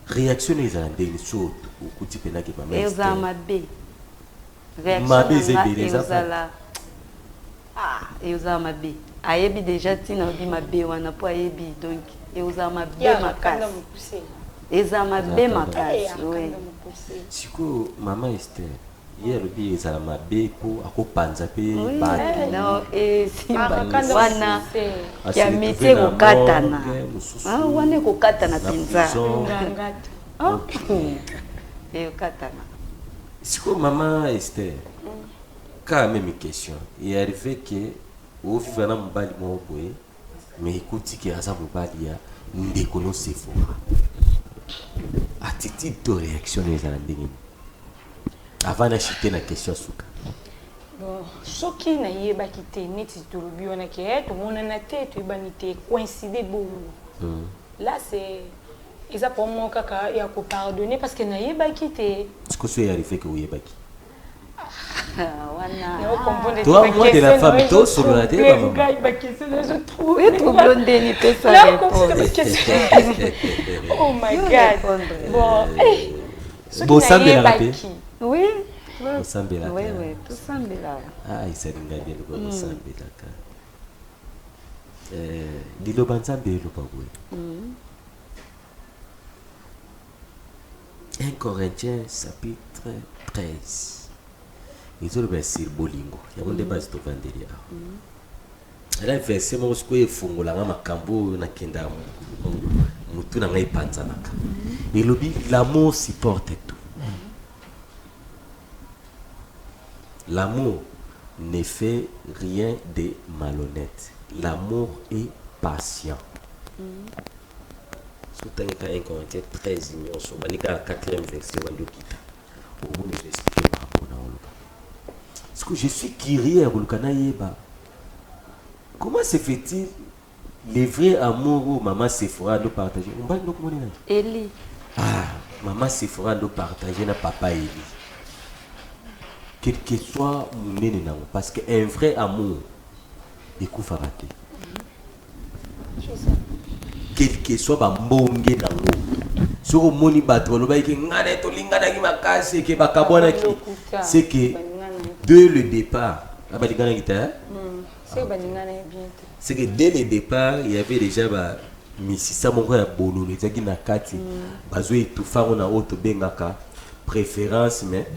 réaction ezala ndenge so okuti penaki mama Esther
ezala mabe
mabe ezebele
ezala mabe ayebi déjà ntina obi mabe wana mpo ayebi donc ezala mabe makasi ezala mabe makasi
sikoyo mama Esther ye alobi ezala mabe mpo akopanza mpe
wana ya métier kokatana wana ekokatana mpenza ekokatana
sikoyo mama Esther ka même question et arrivé que ovivre na mobali moko boye mais ekuti ke aza mobali ya ndeko no Sephora attitude to réaction ezala ndenge avant d'acheter na question suka
bon soki nayebaki te neti tolobi wana ke tomonana te toyebani te coïncide bongo là c'est eza pour moi kaka ya kopardonner parce que nayebaki te
siko so arrivé que oyebaki
toi
moi de la femme to sur la télé maman
oh my god bon
bon ça de la paix
oui
osambela
oui tosambela
esalinga nde loba osambelaka liloba nzambe eloba boye 1 Corinthiens chapitre chapitre 13. Ils ont le verset bolingo. Il y a un débat sur Vandelia. Là, le verset, moi, je suis fongo la makambo na kenda mutu na ngai panzanaka. Et l'amour supporte tout. L'amour ne fait rien de malhonnête. L'amour est patient. Surtout dans 1 Corinthiens 13, on va lire la 4e verset. Est-ce que je suis curieux à comment se fait-il les vrais amours où maman Sephora nous partager?
Eli.
Ah, maman Sephora nous partager na papa Eli. Quel que soit mon nez, parce qu'un vrai amour, il faut faire rater. Quel que soit ma mbonge nango. Sur le moni battre, le bail qui ngane to lingana qui m'a cassé qui va kabona qui. C'est que dès le départ, c'est que dès le départ, il y avait déjà misisa mongo ya bololo ezaki na kati bazo etufa on a auto bengaka préférence mais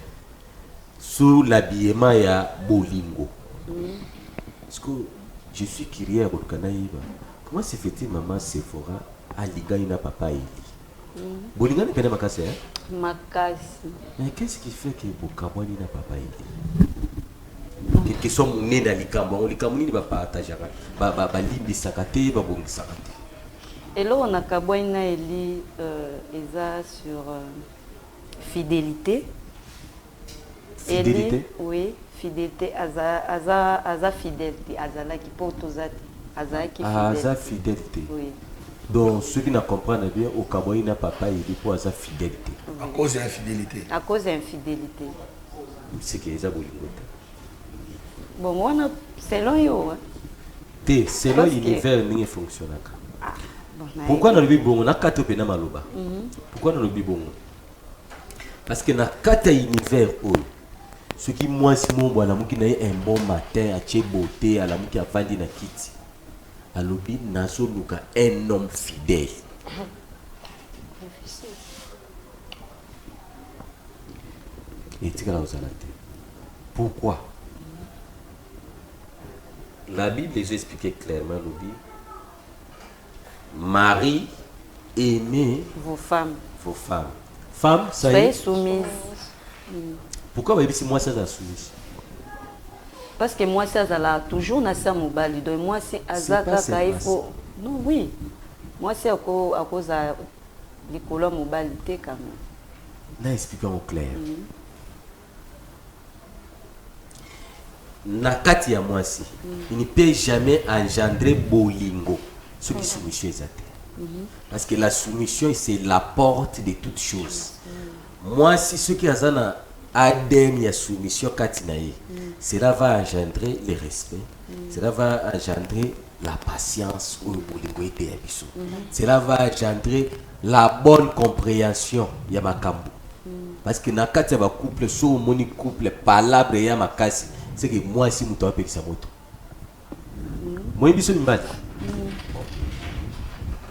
sous l'habillement ya bolingo. Parce que je suis curieux au Kanaïba. Comment se fait-il maman Sephora à liga papa Eli? Bolingo ne peut pas casser.
Makasi.
Mais qu'est-ce qui fait que Bokabwani n'a papa Eli? Quelque soit mon nez dans les camps, on les camons va partager, va libre sakate, va bon sakate.
Et là on a Kabwani Eli eza sur fidélité.
Fidélité?
Eli, oui, fidélité, aza fidélité, azala qui porte aux atis, aza qui fidélité.
Aza fidélité.
Oui.
Donc ceux qui ne comprennent bien, au Kabwani n'a papa Eli pour aza fidélité.
À cause de l'infidélité.
À cause de l'infidélité.
C'est que ça bolingo.
Bon, moi, selon yo.
Selon l'univers, il fonctionne. Pourquoi dans le bon, on a quatre pena maloba? Pourquoi dans le bon? Parce que dans quatre univers, ce qui moi, si mon bon, qui n'a un bon matin, à tché beauté, à la qui a vendu na kiti, à l'obi, n'a un homme fidèle. Et tu as pourquoi? La Bible les expliquait clairement, l'obi. Marie aimait
vos femmes.
Vos femmes. Femmes, ça y est.
Soyez soumises.
Pourquoi vous dites moi ça la soumise?
Parce que moi ça là toujours na sa mobile. Donc moi c'est azaka il faut. Non oui. Moi c'est à cause à l'école mobilité quand même.
Là expliquons au clair. Na kati ya mwasi, il ne peut jamais engendrer bolingo. Ce qui soumission est parce que la soumission c'est la porte de toutes choses. Moi si ce qui a zana adem ya soumission katinaye, cela va engendrer le respect, cela va engendrer la patience ou bolingo ete ya biso. Cela va engendrer la bonne compréhension ya makambo. Parce que na kati ya ba couple so moni couple palabre ya makasi, c'est que moi si muto apeki sa moto. Moi biso mbali.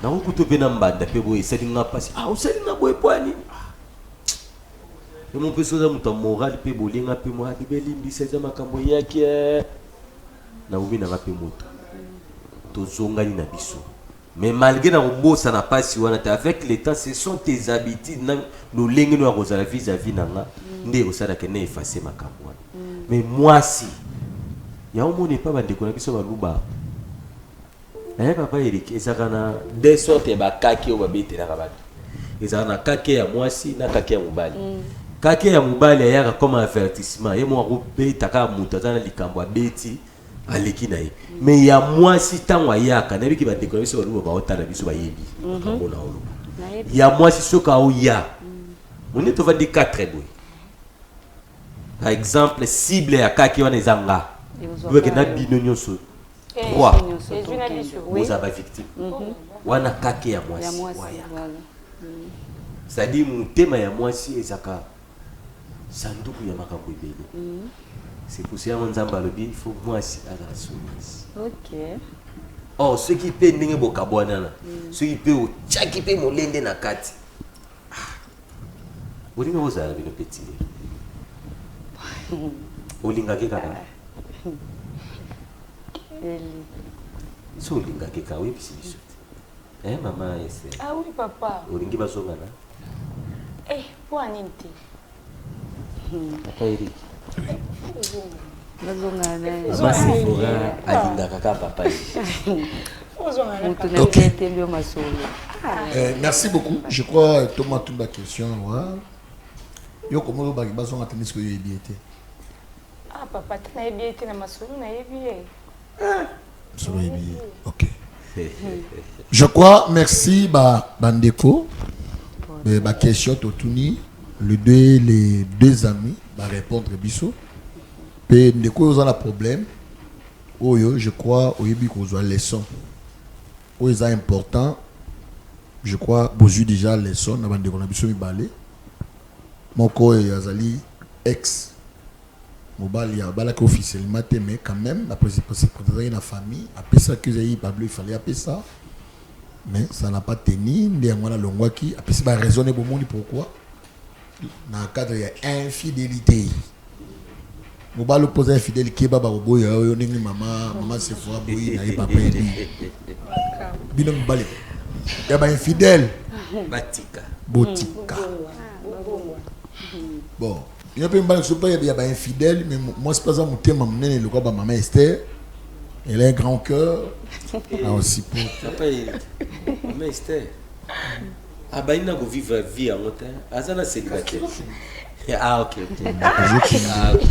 Na ukuto bena mbanda pe boye seli nga pasi. Ah useli nga boye pwani. Mon personne muto moral pe bolinga pe moi libeli mbisa makambo yake. Na ubi na pe moto. To zonga ni na biso. Mais malgré na bossa na pasi wana avec le temps ce sont tes habitudes na no lengi no akozala vis-à-vis nanga nde osala ke na effacer makambo wana. Mais moi si ya omone pa bande ko na biso ba luba. Papa Eric ezakana de sorte ba kake o babete na kabatu. Ezakana kake ya mwasi na kake ya mubali. Kake ya mubali ayaka comme avertissement. Ye mo ko beta ka mutu azana likambo abeti aleki na ye. Mais ya mwasi tango ayaka na biki bande ko na biso ba luba ba otala biso ba yebi. Kamona olo. Ya mwasi soka o ya. On est devant des quatre boy. Par exemple, cible ya kake wana ezanga. Vous que na binonyo so. 3 vous avez victime wana kake ya mwasi c'est-à-dire mutema ya mwasi ezaka sanduku ya makambo ebele. C'est pour ça nzamba lobi il faut mwasi ala soumise.
OK.
Oh ce qui peut ndenge bokabwana na ce qui peut chaki pe molende na kati. Bolinga bozala bino petit. Olinga keka. So olinga keka oui puis c'est hein maman essaie.
Ah oui papa.
Olingi basonga na.
Eh, pour aninti.
Papa Eric.
Bazonga na.
Maman c'est fora alinga kaka papa.
Okay. Merci beaucoup. Je crois que Thomas toute la question. Yo comment vous bagez bazonga tennis que yo ebiete.
Ah papa, tu n'as bien été dans ma solo, tu n'as bien.
Ok. Je crois, merci Bandeko. Ma question Totuni, les deux amis, va répondre biso. Et Ndeko vous a un problème. Oyo, je crois, au début qu'on a leçon. Oyo c'est important. Je crois, vous déjà leçon. Na Bandeko na biso mi balé. Mon co et Azali ex. Mobile ya balaka officiellement mais quand même la présidence de la famille après ça que j'ai Pablo il fallait appeler ça mais ça n'a pas tenu ndé ngwana longwaki après ça raisonner pour monde pourquoi dans le cadre de infidélité mobile opposé infidèle qui baba boya yo ndingi maman c'est fois boyi na papa ndi bino mobile ya ba infidèle
batika
botika bon il y a pas infidèle, mais moi c'est pas ça mon thème, le quoi maman Esther, elle a un grand cœur, aussi pour.
Maman Esther, ah bah il n'a pas vivre vie en hôtel, ah ça c'est célibataire. Ah ok. Ah ok.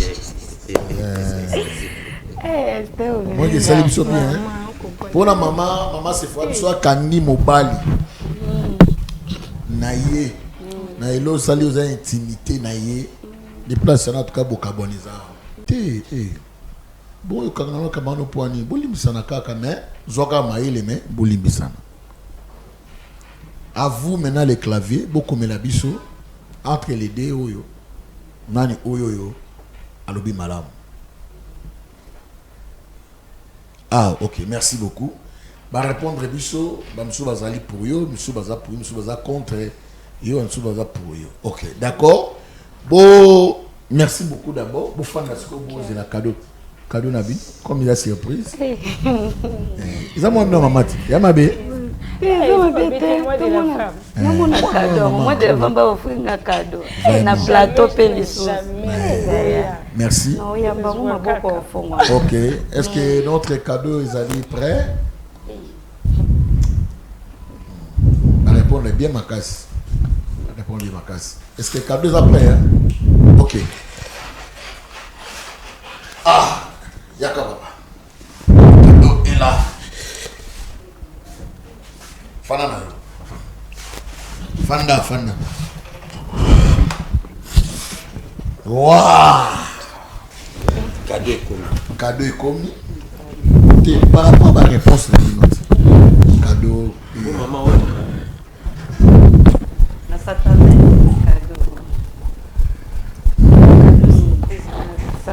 Moi je salue sur bien. Pour la maman c'est fois soit Kandi Mobali, naïe, naïe l'eau salut aux intimités naïe. Les places en tout cas bokaboniza bon yo kangana kamano poani bolimbisana kaka mais zoka maïle mais bolimbisana à vous maintenant les claviers beaucoup mais la biso entre les deux oyo nani oyo alobi malam. Ah ok, merci beaucoup. Ba répondre biso ba msou bazali pour yo, msou baza pour yo, msou baza contre yo, msou baza pour yo. OK, d'accord. Bon, merci beaucoup d'abord. Bon, fan parce que vous avez la cadeau Nabi, comme il a surprise. Ils ont mon maman. Il y a ma bé. Merci. Ok. Est-ce que notre cadeau est allé prêt? Répondre bien ma casse. Répondre bien ma casse. Est-ce que le cadeau est après? Hein? Ok. Ah, Yaka papa. Le cadeau est là. Fanda. Waouh! Cadeau est commis. Par rapport à la réponse, cadeau.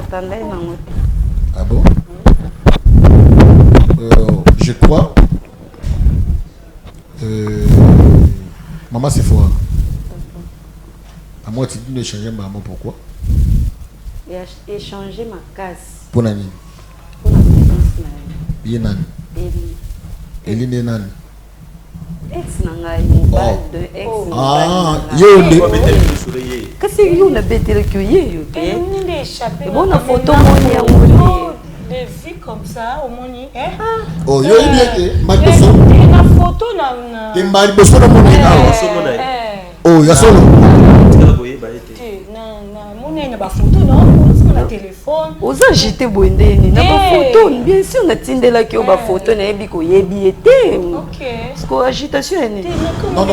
Maman, ah bon? Je crois. Maman c'est fort. À moi tu dis de changer maman pourquoi?
Échanger ma casse.
Pour nani?
Pour la présence.
Bien nani? Eli ne nani?
Ex nanga mobile de ex.
Ah, yo
le. Qu'est-ce que you na betele que yo?
Ni des échappés.
Bon na photo moni ya moni.
Des vies comme ça au moni, hein?
Oh, yo bien ma
question. Na photo na.
Te mari boso na moni na. Oh, ya solo.
Na ba photo non, sur le téléphone.
Oza jeter boendeni na ba photo, bien sûr na tindela ki ba photo na yebi ko yebi été.
OK.
Parce que agitation ni.
Non.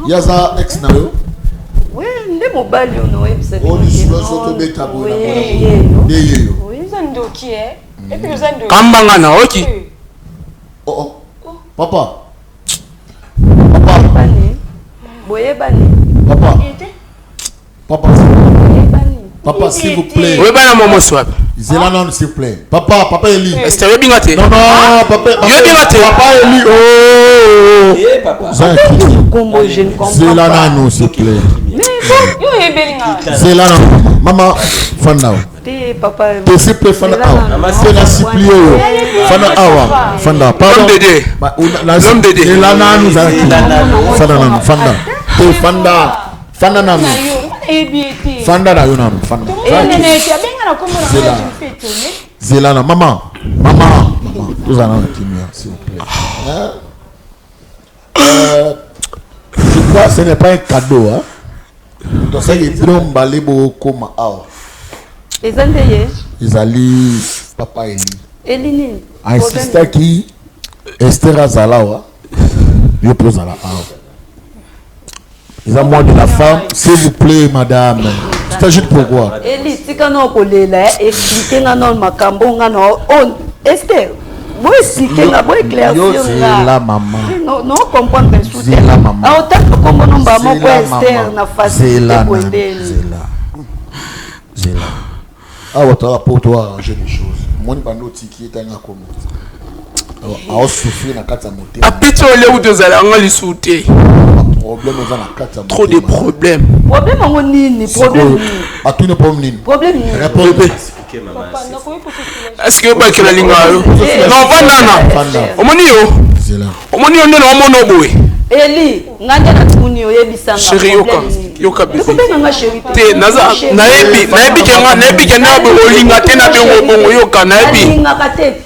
Yaza ex na yo.
Oui, ndé mobile yo no web c'est.
Oh, ni so to beta bo na bo. Deyo.
Oui, zando qui est. Et puis zando.
Kambanga na oki.
Oh. Papa.
Boye bani.
Papa, s'il vous plaît.
Oui, ben maman soit.
Zélanon, s'il vous plaît. Papa Eli.
Est-ce que tu bien gâté?
Non, papa. Papa Eli. Oh.
Eh, papa.
Zélanon, s'il vous plaît.
Yo ebelinga.
Zela maman fanda.
Te papa.
Te siple fanda awa. C'est la siple fanda awa. Fanda. Pardon. L'homme de Dieu. Zela nanu zaki. Fanda nanu fanda. Te fanda. Fanda nanu. Fanda na yo nanu fanda. Zela. Zela na maman. Maman. Tous en timia s'il vous plaît. Je crois que ce n'est pas un cadeau. Hein? Donc ça, il y a un balebo comme awa. Ils allaient papa Eli.
Eli.
Insista qui Esther Azalawa. Je pose à la awa. Ils ont moins de la femme. S'il vous plaît, madame. C'est juste pourquoi.
Eli, si quand on peut expliquer dans makambo on Esther. Moi expliquer là, moi éclaircir là.
C'est la maman.
Non comprendre que sous
c'est la maman.
Ah autant que comme on va mon Esther na facile
pour aider. C'est là. Ah ouais, toi pour toi arranger les choses. Moi ni bando tiki est un comme. Ah souffrir na kata moté.
A petit ole ou deux ala ngali souté.
Problème dans la kata.
Trop de problèmes.
Problème en nini, problème.
A tout ne problème nini.
Problème ni.
Est-ce que ba kila lingalo? Non vandana. Omoni yo.
Zela.
Omoni yo ndeno omono boy.
Eli, nganja na tuni yo yebisanga.
Chérie yoka bébé.
Nga chérie.
Te naza naebi kenga bo olinga te na bongo yoka naebi.
Olinga kate.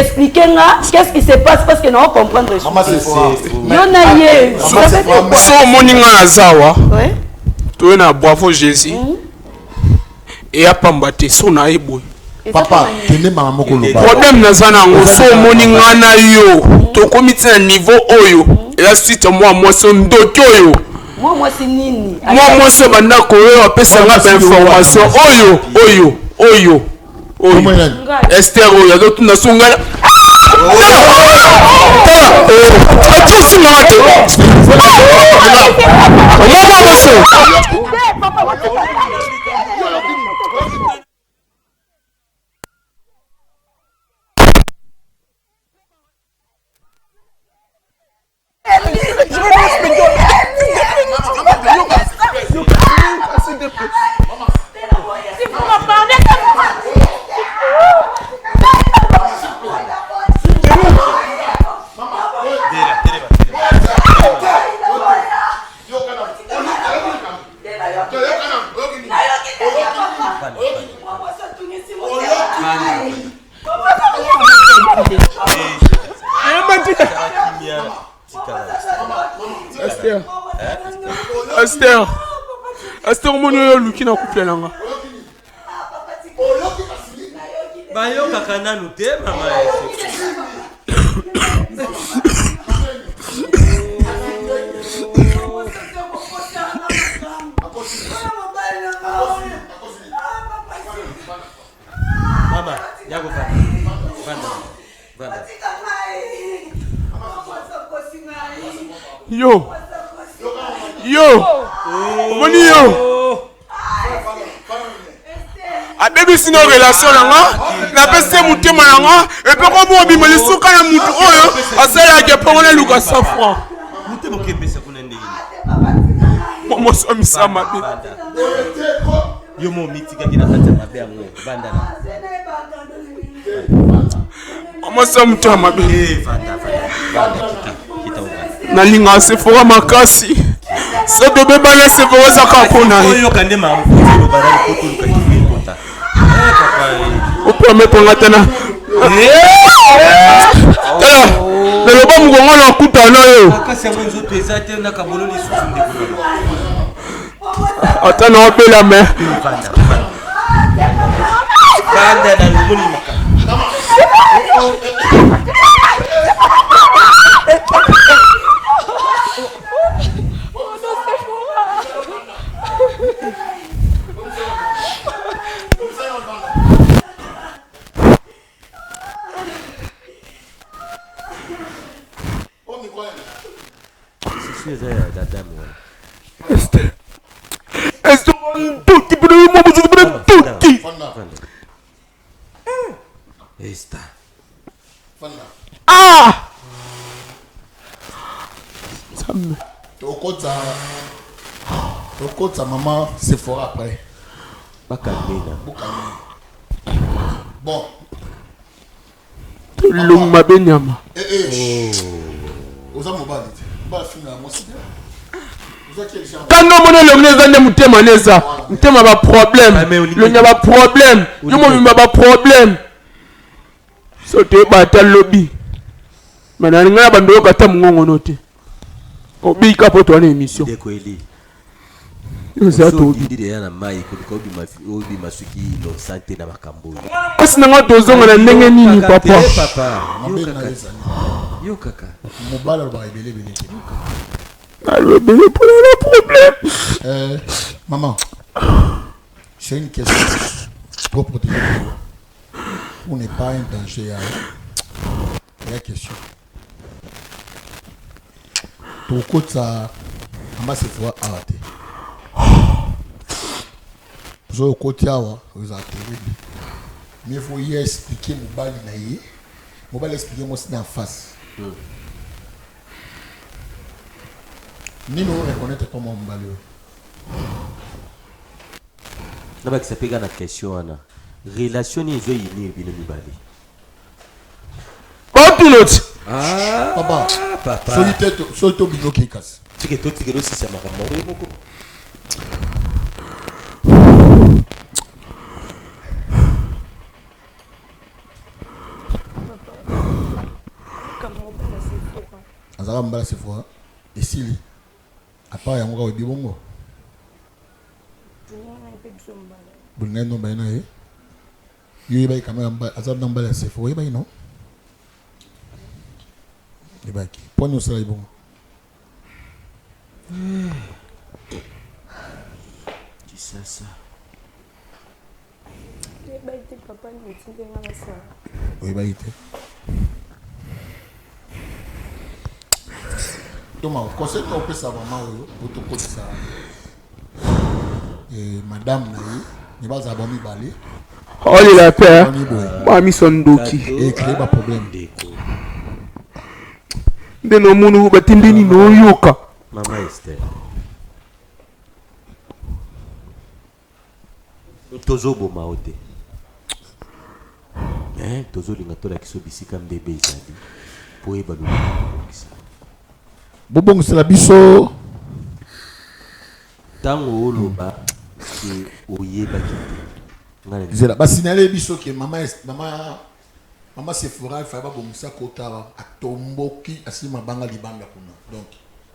Expliquez nga qu'est-ce qui se passe parce que non comprendre.
Maman c'est fort.
Yo na ye.
So omoni nga nazawa. Ouais. To na bravo Jésus. Et à pambate so na eboy.
Papa, tene maman ko loba.
Problème naza nango so omoni nga na yo. To komiti na niveau oyo. Et la suite moi son ndoki oyo.
Moi c'est nini?
Moi c'est banda ko yo apesa nga ba information oyo. Esther oyo do tuna sunga. Esther moni yo luki na couple nanga.
Ba yo kakana nu te mama. Mama, yago vanda. Yo.
Moni yo. A bébé sino relation na pese mutema nanga et puis comme on bimeli suka na mutu oyo asala ke pona luka safra.
Mutema ke pesa kuna ndenge.
Momo so misama be.
Yo mo mitika kina kata mabe yango banda na.
Momo so mutama be.
Vanda.
Na linga se fora makasi. Se bébé bana se fora saka kona.
Yo kande ma mfuzo barani koto luka kifi kota. Papa.
O promet on atana. Le loba mugongo na kuta na yo.
Akasi yango nzoto ezate na kabolo li susu ndeko.
Atana opela me.
Banda na lumuni maka.
Au côté sa maman, c'est fort après. Bon.
Luma benyama.
Oza mobali. Ba fina mo site.
Quand on a un problème, il y a un problème. Il y a un problème. Sauter battre lobby. Maintenant, il y a un bandolo qui a un noté. Au bika pour ton émission. C'est ça tout. Parce que nous avons un nengeni papa.
Yo kaka. Mobile va révéler le
problème.
Maman, j'ai une question pour protéger. On n'est pas un danger. Il y a une question. Ton côté, ça, maman, c'est fort arrêter. Vous avez au côté, vous avez terrible. Mais il faut y expliquer mobile naïe. Mobile expliquer moi c'est en face. Ni nous reconnaître comme un balio.
D'abord, ça peut gagner la question, Anna. Relation ni zo yini bino mibali.
Continue.
Papa. Solito bino kikas.
Tike do si sama kama wewe moko.
Azara mbala c'est fort. Et si à part ya ngoka webi bongo. Bunga no bayina e. Yo bay kamera mbala azara mbala c'est fort. Bay non. Et bay ki. Pon yo sala bongo.
Qui ça ça?
Bay te papa ni tinde ngala ça.
Oui bay te. Donc, conseil qu'on peut savoir, votre côté ça. Et madame Naï, il va avoir mis balai.
Oh, il a peur. Moi, mis son doki.
Et créer pas problème.
De nos monos, batindini no yoka.
Maman Esther. Tozo boma ote. Tozo lingatola kiso bisika mbebe izali. Po eba lo.
Bobong c'est la biso.
Tango oloba ke oyeba ki.
Zela ba signaler biso que maman c'est fora fa ba bomisa kota atomboki asima banga libanda kuna. Donc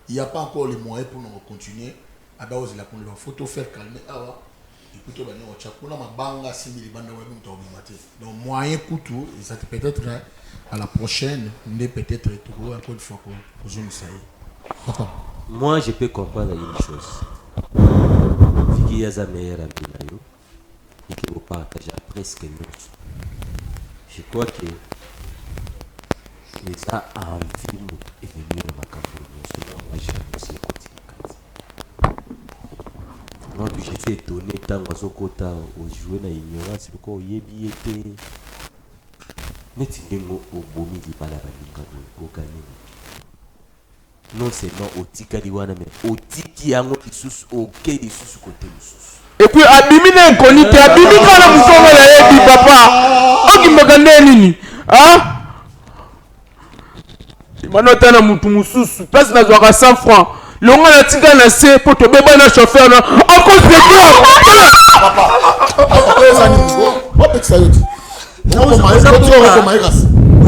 il n'y a pas encore les moyens pour nous continuer à base la pour la photo faire calmer awa. Écoutez bana o chakuna mabanga simi libanda wa mtu obimate. Donc moyen kutu ça peut-être à la prochaine mais peut-être tout encore une fois pour une ça.
Moi, je peux comprendre une chose. Fiki ya za meilleur ami na yo, et que vous partagez presque nous. Je crois que les a envie et venir à ma campagne. Moi, j'ai aussi écouté. Non, puis j'étais étonné tant que ce quota au jouer na ignorance, parce qu'on y est bien. Mais tu n'es pas au bon midi par la au gagné. Non seulement au tikaliwana mais au tiki yango lisusu au kei lisusu côté lisusu.
Et puis abimine inconite abimika na musonga na yebi papa. Okimboka nini? Ah? Manota na mutu mususu place na zwaka 100 francs. Longa na tika na se pour te beba na chauffeur na en cause de toi.
Papa. Ça y est.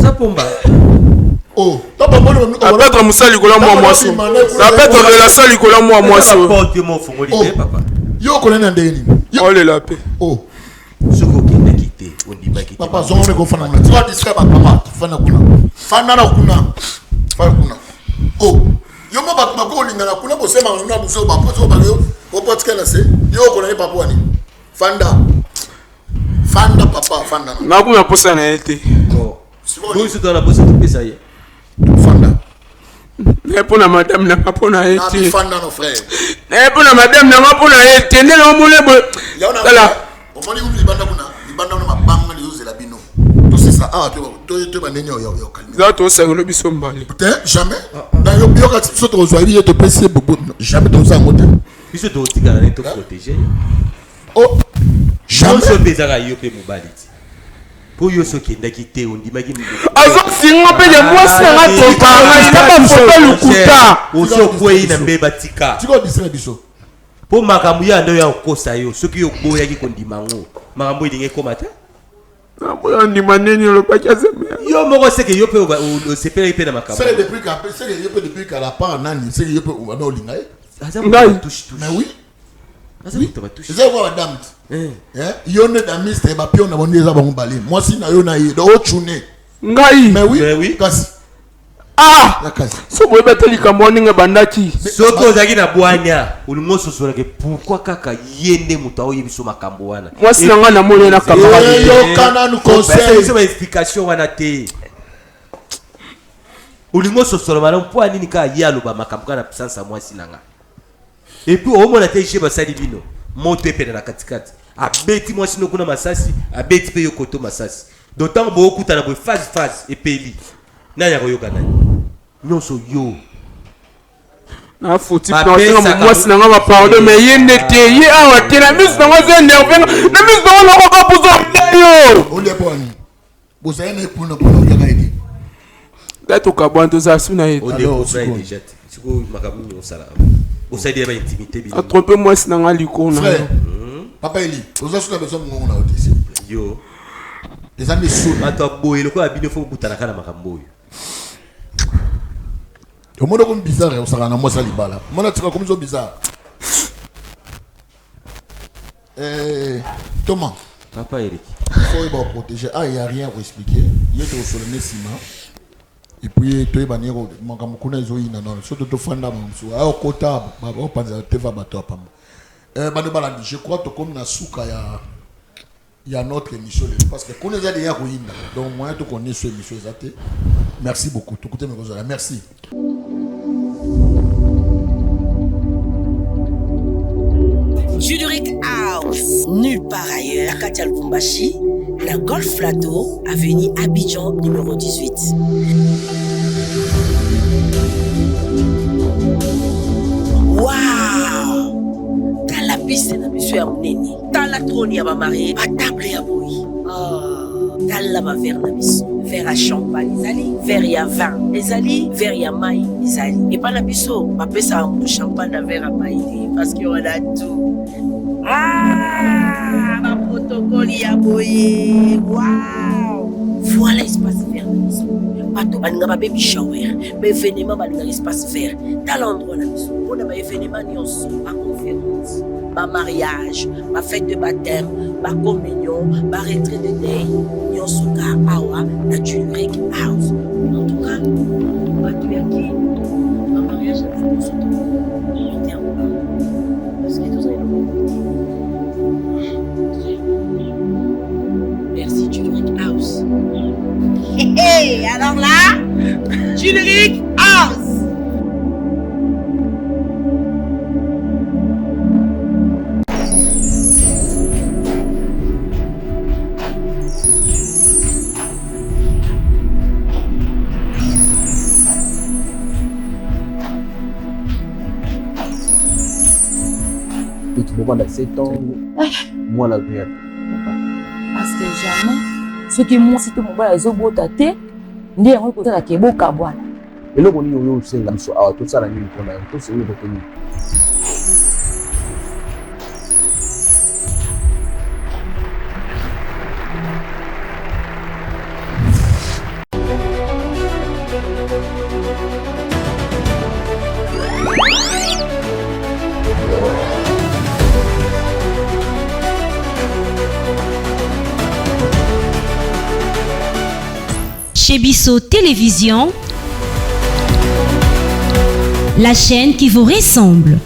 Ça pomba.
Oh,
peut-être musali kola moi moisson. La peut-être relation likola moi moisson.
Papa.
Yo kolena ndeni.
Oh le la paix.
Oh.
Soko kinde kité, on dit ba kité.
Papa zongo ko fana na. Tu vas discuter ba papa, fana kuna. Fana na kuna. Fana kuna. Oh. Yo mo ba ko lingana kuna bo sema na buso ba poto ba yo. Bo potka na se. Yo kolena papa wani. Fanda. Fanda papa, fanda.
Na kuna posa na été.
Oh. Vous êtes dans la posa de ça y est.
Fanda.
Mais pour la madame n'a pas pour la été.
Fanda nos frères.
Mais pour la madame n'a pas pour la été. Ne l'on moule bo.
Voilà. Au moins il libanda kuna. Libanda na mabanga les ose la bino. Tout c'est ça. Ah tu ba neni yo calme.
Là toi ça le biso mbali.
Peut jamais. Dans yo bio ka so to zo ili te pese bobo. Jamais to za ngote.
biso to tika na to protéger
oh
jamais so bezaka yo pe mobali pour yo so kenda kité on dit maki
azo singa pe de moi c'est un trompanga il n'a pas fait le kuta
oso kwei na mbeba tika
tiko disere biso
po makambo ya ndo ya kosa yo soki yo boya ki kondimango makambo idinge komata
na ndima nini le pacha semia
yo moko seke yo pe o sepele pe na makambo
c'est depuis que c'est yo pe depuis que la part nani c'est yo pe o na olinga
ngai
mais oui
oui
c'est quoi madame yo ne da mister ba pion na boneza ba ngobali moi si na yo na ye do ochune
ngai
mais oui kasi
ah so boye bateli kamoni nga bandaki
soko zaki na bwanya ulingo sosola ke pourquoi kaka yende muto oyebiso makambo wana
moi si nga na moni na kamera
yo kana nu conseil
c'est une explication wana te ulingo sosola bana mpo nini ka yalo ba makambo na puissance moi si nanga et puis au mona te jeba sali bino monte pe na katikati abeti moi sino kuna masasi abeti pe yokoto masasi d'autant beaucoup ta na phase et peli na ya koyoka nani nyonso yo
na foti na singa moi sinanga ba pardon mais yende te ye awa te na mis na ngoze nerve na mis na ngolo ko puzo yo
ole poni bozane pour na ya kaidi
dato ka bwanto za suna ye
on est au train déjà siko makamu yo sala o saidi ba intimité bi
tromper moi sinanga likona
papa Eli oza suna besoin ngongo na otisi
yo
les amis sous
ato boye ko abino fo butana kana makambo yo
au monde comme bizarre on s'en a moi ça libala moi tu comme ça bizarre Thomas
papa Eric
faut y protéger il y a rien à expliquer il est au sol ciment et puis tu es banni makambo kuna zo ina non surtout to fanda mamsu a kota ba panza te va bato pam bande balandi je crois to comme na suka il y a notre émission parce que qu'on est déjà ruine donc moi tout connais ce émission exacté merci beaucoup tout côté mes gars merci
Juduric House, nulle part ailleurs, à Katia Lubumbashi, la Golf Plateau, avenue Abidjan numéro 18. Waouh! T'as la piste de monsieur Amouneni, t'as la trône à ma mariée, à table à bouillie. T'as la verre de biso, verre à champagne, les alliés, verre à vin, les alliés, verre à maï, les alliés. Et pas la biso, ma pèse à un champagne à verre à maï, parce qu'on a tout. Ah, ma protocole y a boyé. Waouh! Voilà l'espace vert de biso. Bateau, on a baby shower, mais événement, on a l'espace vert. Dans l'endroit la biso, on a un événement, on a conférence. Ma mariage, ma fête de baptême, ma communion, ma retraite de day, Nyosuka Awa, la Juduric House. En tout cas, ma qui ma mariage a fait ce tour. Parce que tout merci Juduric House. Hé, alors là, Juduric House.
Pendant 7 ans, moi la vie.
Parce que jamais, ce qui moi si tout mon bas les obos tate, ndi yango ko tala ke boka bwana.
Eloko ni yo senga biso awa to sala nini pona to se yo ko ni.
Chez Bisso Télévision, la chaîne qui vous ressemble.